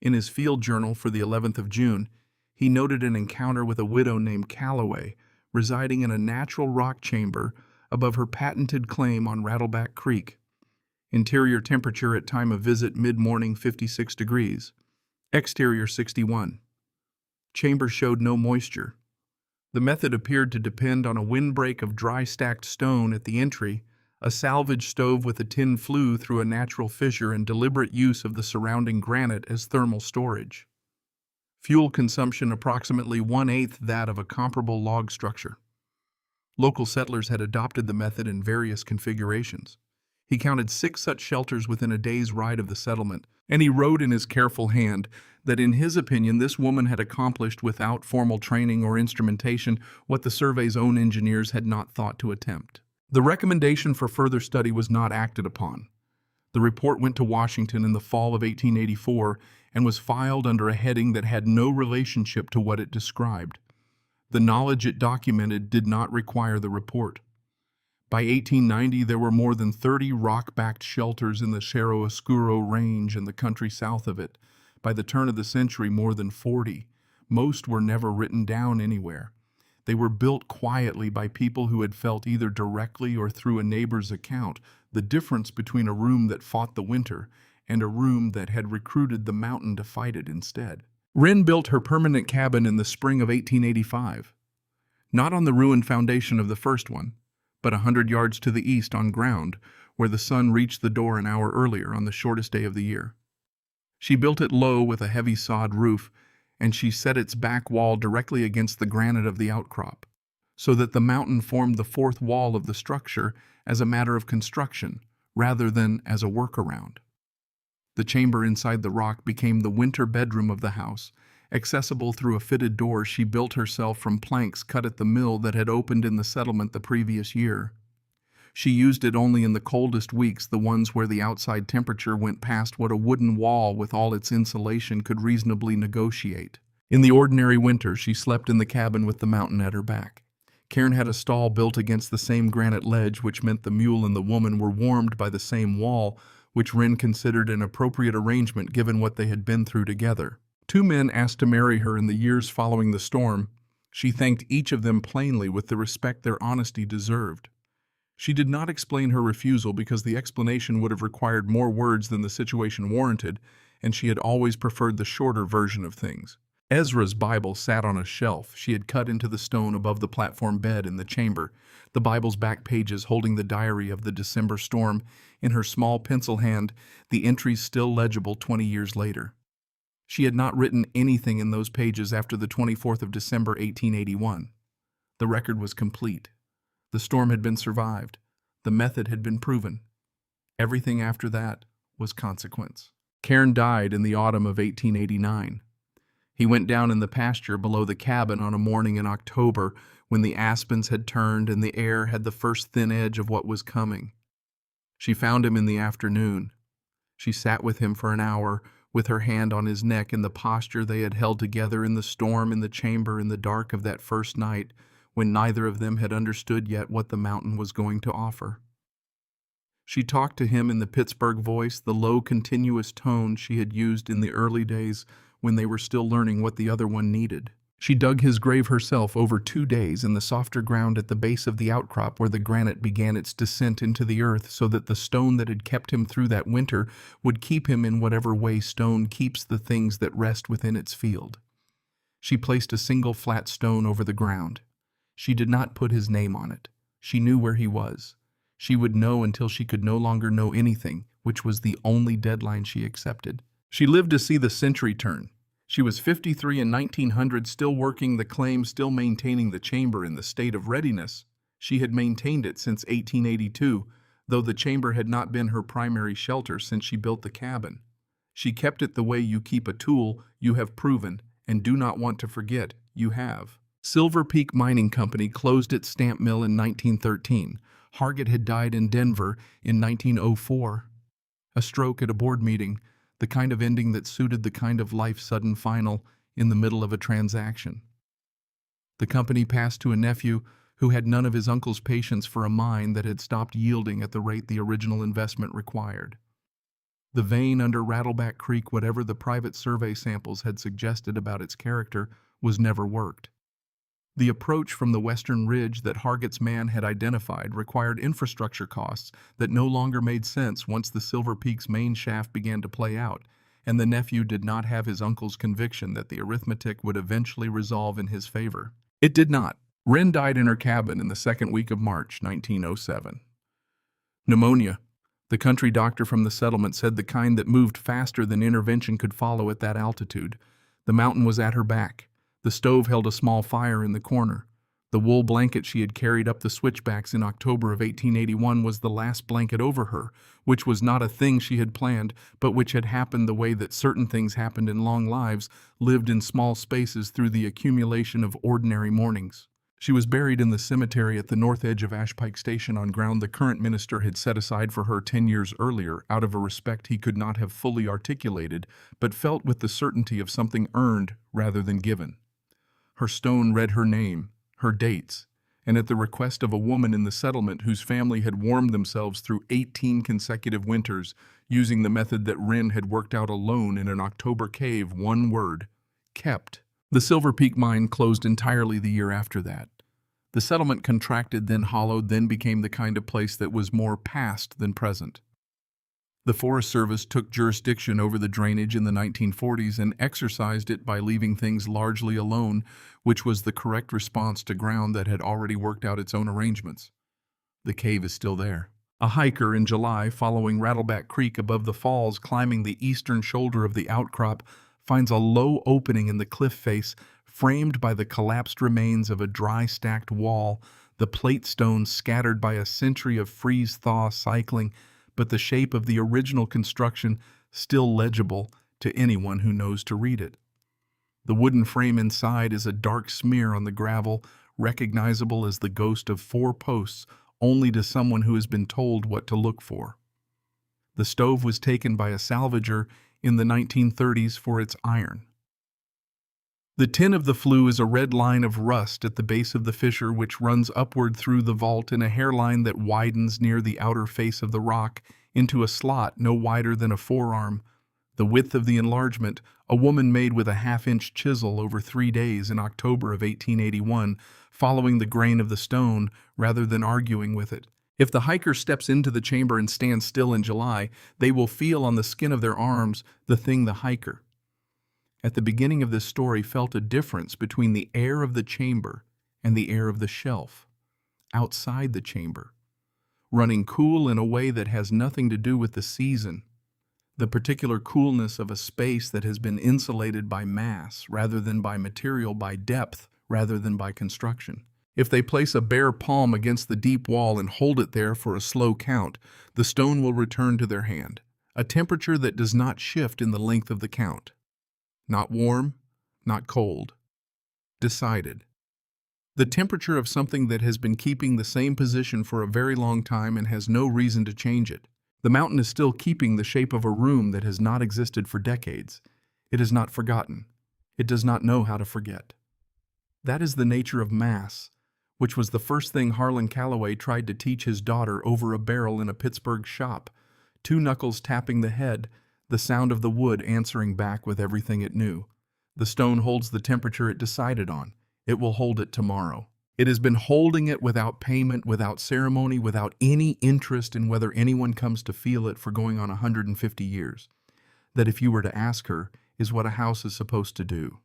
In his field journal for the 11th of June, he noted an encounter with a widow named Calloway, residing in a natural rock chamber above her patented claim on Rattleback Creek. Interior temperature at time of visit mid-morning 56 degrees. Exterior 61. Chamber showed no moisture. The method appeared to depend on a windbreak of dry stacked stone at the entry, a salvage stove with a tin flue through a natural fissure, and deliberate use of the surrounding granite as thermal storage. Fuel consumption approximately 1/8 that of a comparable log structure. Local settlers had adopted the method in various configurations. He counted 6 such shelters within a day's ride of the settlement, and he wrote in his careful hand that in his opinion this woman had accomplished without formal training or instrumentation what the survey's own engineers had not thought to attempt. The recommendation for further study was not acted upon. The report went to Washington in the fall of 1884 and was filed under a heading that had no relationship to what it described. The knowledge it documented did not require the report. By 1890, there were more than 30 rock-backed shelters in the Cerro Oscuro Range and the country south of it. By the turn of the century, more than 40. Most were never written down anywhere. They were built quietly by people who had felt either directly or through a neighbor's account the difference between a room that fought the winter and a room that had recruited the mountain to fight it instead. Wren built her permanent cabin in the spring of 1885. Not on the ruined foundation of the first one, but 100 yards to the east on ground where the sun reached the door an hour earlier on the shortest day of the year. She built it low with a heavy sod roof, and she set its back wall directly against the granite of the outcrop, so that the mountain formed the 4th wall of the structure as a matter of construction, rather than as a workaround. The chamber inside the rock became the winter bedroom of the house, accessible through a fitted door she built herself from planks cut at the mill that had opened in the settlement the previous year. She used it only in the coldest weeks, the ones where the outside temperature went past what a wooden wall with all its insulation could reasonably negotiate. In the ordinary winter, she slept in the cabin with the mountain at her back. Cairn had a stall built against the same granite ledge, which meant the mule and the woman were warmed by the same wall, which Wren considered an appropriate arrangement given what they had been through together. 2 men asked to marry her in the years following the storm She thanked each of them plainly with the respect their honesty deserved. She did not explain her refusal because the explanation would have required more words than the situation warranted, and she had always preferred the shorter version of things. Ezra's Bible sat on a shelf she had cut into the stone above the platform bed in the chamber, the Bible's back pages holding the diary of the December storm, in her small pencil hand, the entries still legible 20 years later. She had not written anything in those pages after the 24th of December, 1881. The record was complete. The storm had been survived. The method had been proven. Everything after that was consequence. Cairn died in the autumn of 1889. He went down in the pasture below the cabin on a morning in October when the aspens had turned and the air had the first thin edge of what was coming. She found him in the afternoon. She sat with him for an hour, with her hand on his neck in the posture they had held together in the storm in the chamber in the dark of that first night, when neither of them had understood yet what the mountain was going to offer. She talked to him in the Pittsburgh voice, the low, continuous tone she had used in the early days when they were still learning what the other one needed. She dug his grave herself over 2 days in the softer ground at the base of the outcrop where the granite began its descent into the earth, so that the stone that had kept him through that winter would keep him in whatever way stone keeps the things that rest within its field. She placed a single flat stone over the ground. She did not put his name on it. She knew where he was. She would know until she could no longer know anything, which was the only deadline she accepted. She lived to see the century turn. She was 53 in 1900, still working the claim, still maintaining the chamber in the state of readiness. She had maintained it since 1882, though the chamber had not been her primary shelter since she built the cabin. She kept it the way you keep a tool you have proven and do not want to forget you have. Silver Peak Mining Company closed its stamp mill in 1913. Hargett had died in Denver in 1904. A stroke at a board meeting, the kind of ending that suited the kind of life sudden final in the middle of a transaction. The company passed to a nephew who had none of his uncle's patience for a mine that had stopped yielding at the rate the original investment required. The vein under Rattleback Creek, whatever the private survey samples had suggested about its character, was never worked. The approach from the western ridge that Hargett's man had identified required infrastructure costs that no longer made sense once the Silver Peak's main shaft began to play out, and the nephew did not have his uncle's conviction that the arithmetic would eventually resolve in his favor. It did not. Wren died in her cabin in the second week of March, 1907. Pneumonia. The country doctor from the settlement said the kind that moved faster than intervention could follow at that altitude. The mountain was at her back. The stove held a small fire in the corner. The wool blanket she had carried up the switchbacks in October of 1881 was the last blanket over her, which was not a thing she had planned, but which had happened the way that certain things happened in long lives, lived in small spaces through the accumulation of ordinary mornings. She was buried in the cemetery at the north edge of Ashpike Station on ground the current minister had set aside for her 10 years earlier out of a respect he could not have fully articulated, but felt with the certainty of something earned rather than given. Her stone read her name, her dates, and at the request of a woman in the settlement whose family had warmed themselves through 18 consecutive winters, using the method that Wren had worked out alone in an October cave, one word: kept. The Silver Peak mine closed entirely the year after that. The settlement contracted, then hollowed, then became the kind of place that was more past than present. The Forest Service took jurisdiction over the drainage in the 1940s and exercised it by leaving things largely alone, which was the correct response to ground that had already worked out its own arrangements. The cave is still there. A hiker in July following Rattleback Creek above the falls, climbing the eastern shoulder of the outcrop, finds a low opening in the cliff face framed by the collapsed remains of a dry stacked wall, the plate stones scattered by a century of freeze-thaw cycling, but the shape of the original construction still legible to anyone who knows to read it. The wooden frame inside is a dark smear on the gravel, recognizable as the ghost of 4 posts only to someone who has been told what to look for. The stove was taken by a salvager in the 1930s for its iron. The tin of the flue is a red line of rust at the base of the fissure which runs upward through the vault in a hairline that widens near the outer face of the rock into a slot no wider than a forearm, The width of the enlargement, a woman made with a half-inch chisel over 3 days in October of 1881, following the grain of the stone rather than arguing with it. If the hiker steps into the chamber and stands still in July, they will feel on the skin of their arms the thing the hiker, at the beginning of this story, felt a difference between the air of the chamber and the air of the shelf, outside the chamber, running cool in a way that has nothing to do with the season, the particular coolness of a space that has been insulated by mass rather than by material, by depth rather than by construction. If they place a bare palm against the deep wall and hold it there for a slow count, the stone will return to their hand, a temperature that does not shift in the length of the count. Not warm, not cold. Decided. The temperature of something that has been keeping the same position for a very long time and has no reason to change it. The mountain is still keeping the shape of a room that has not existed for decades. It has not forgotten. It does not know how to forget. That is the nature of mass, which was the first thing Wren Calloway tried to teach his daughter over a barrel in a Pittsburgh shop, 2 knuckles tapping the head, the sound of the wood answering back with everything it knew. The stone holds the temperature it decided on. It will hold it tomorrow. It has been holding it without payment, without ceremony, without any interest in whether anyone comes to feel it for going on 150 years. That, if you were to ask her, is what a house is supposed to do.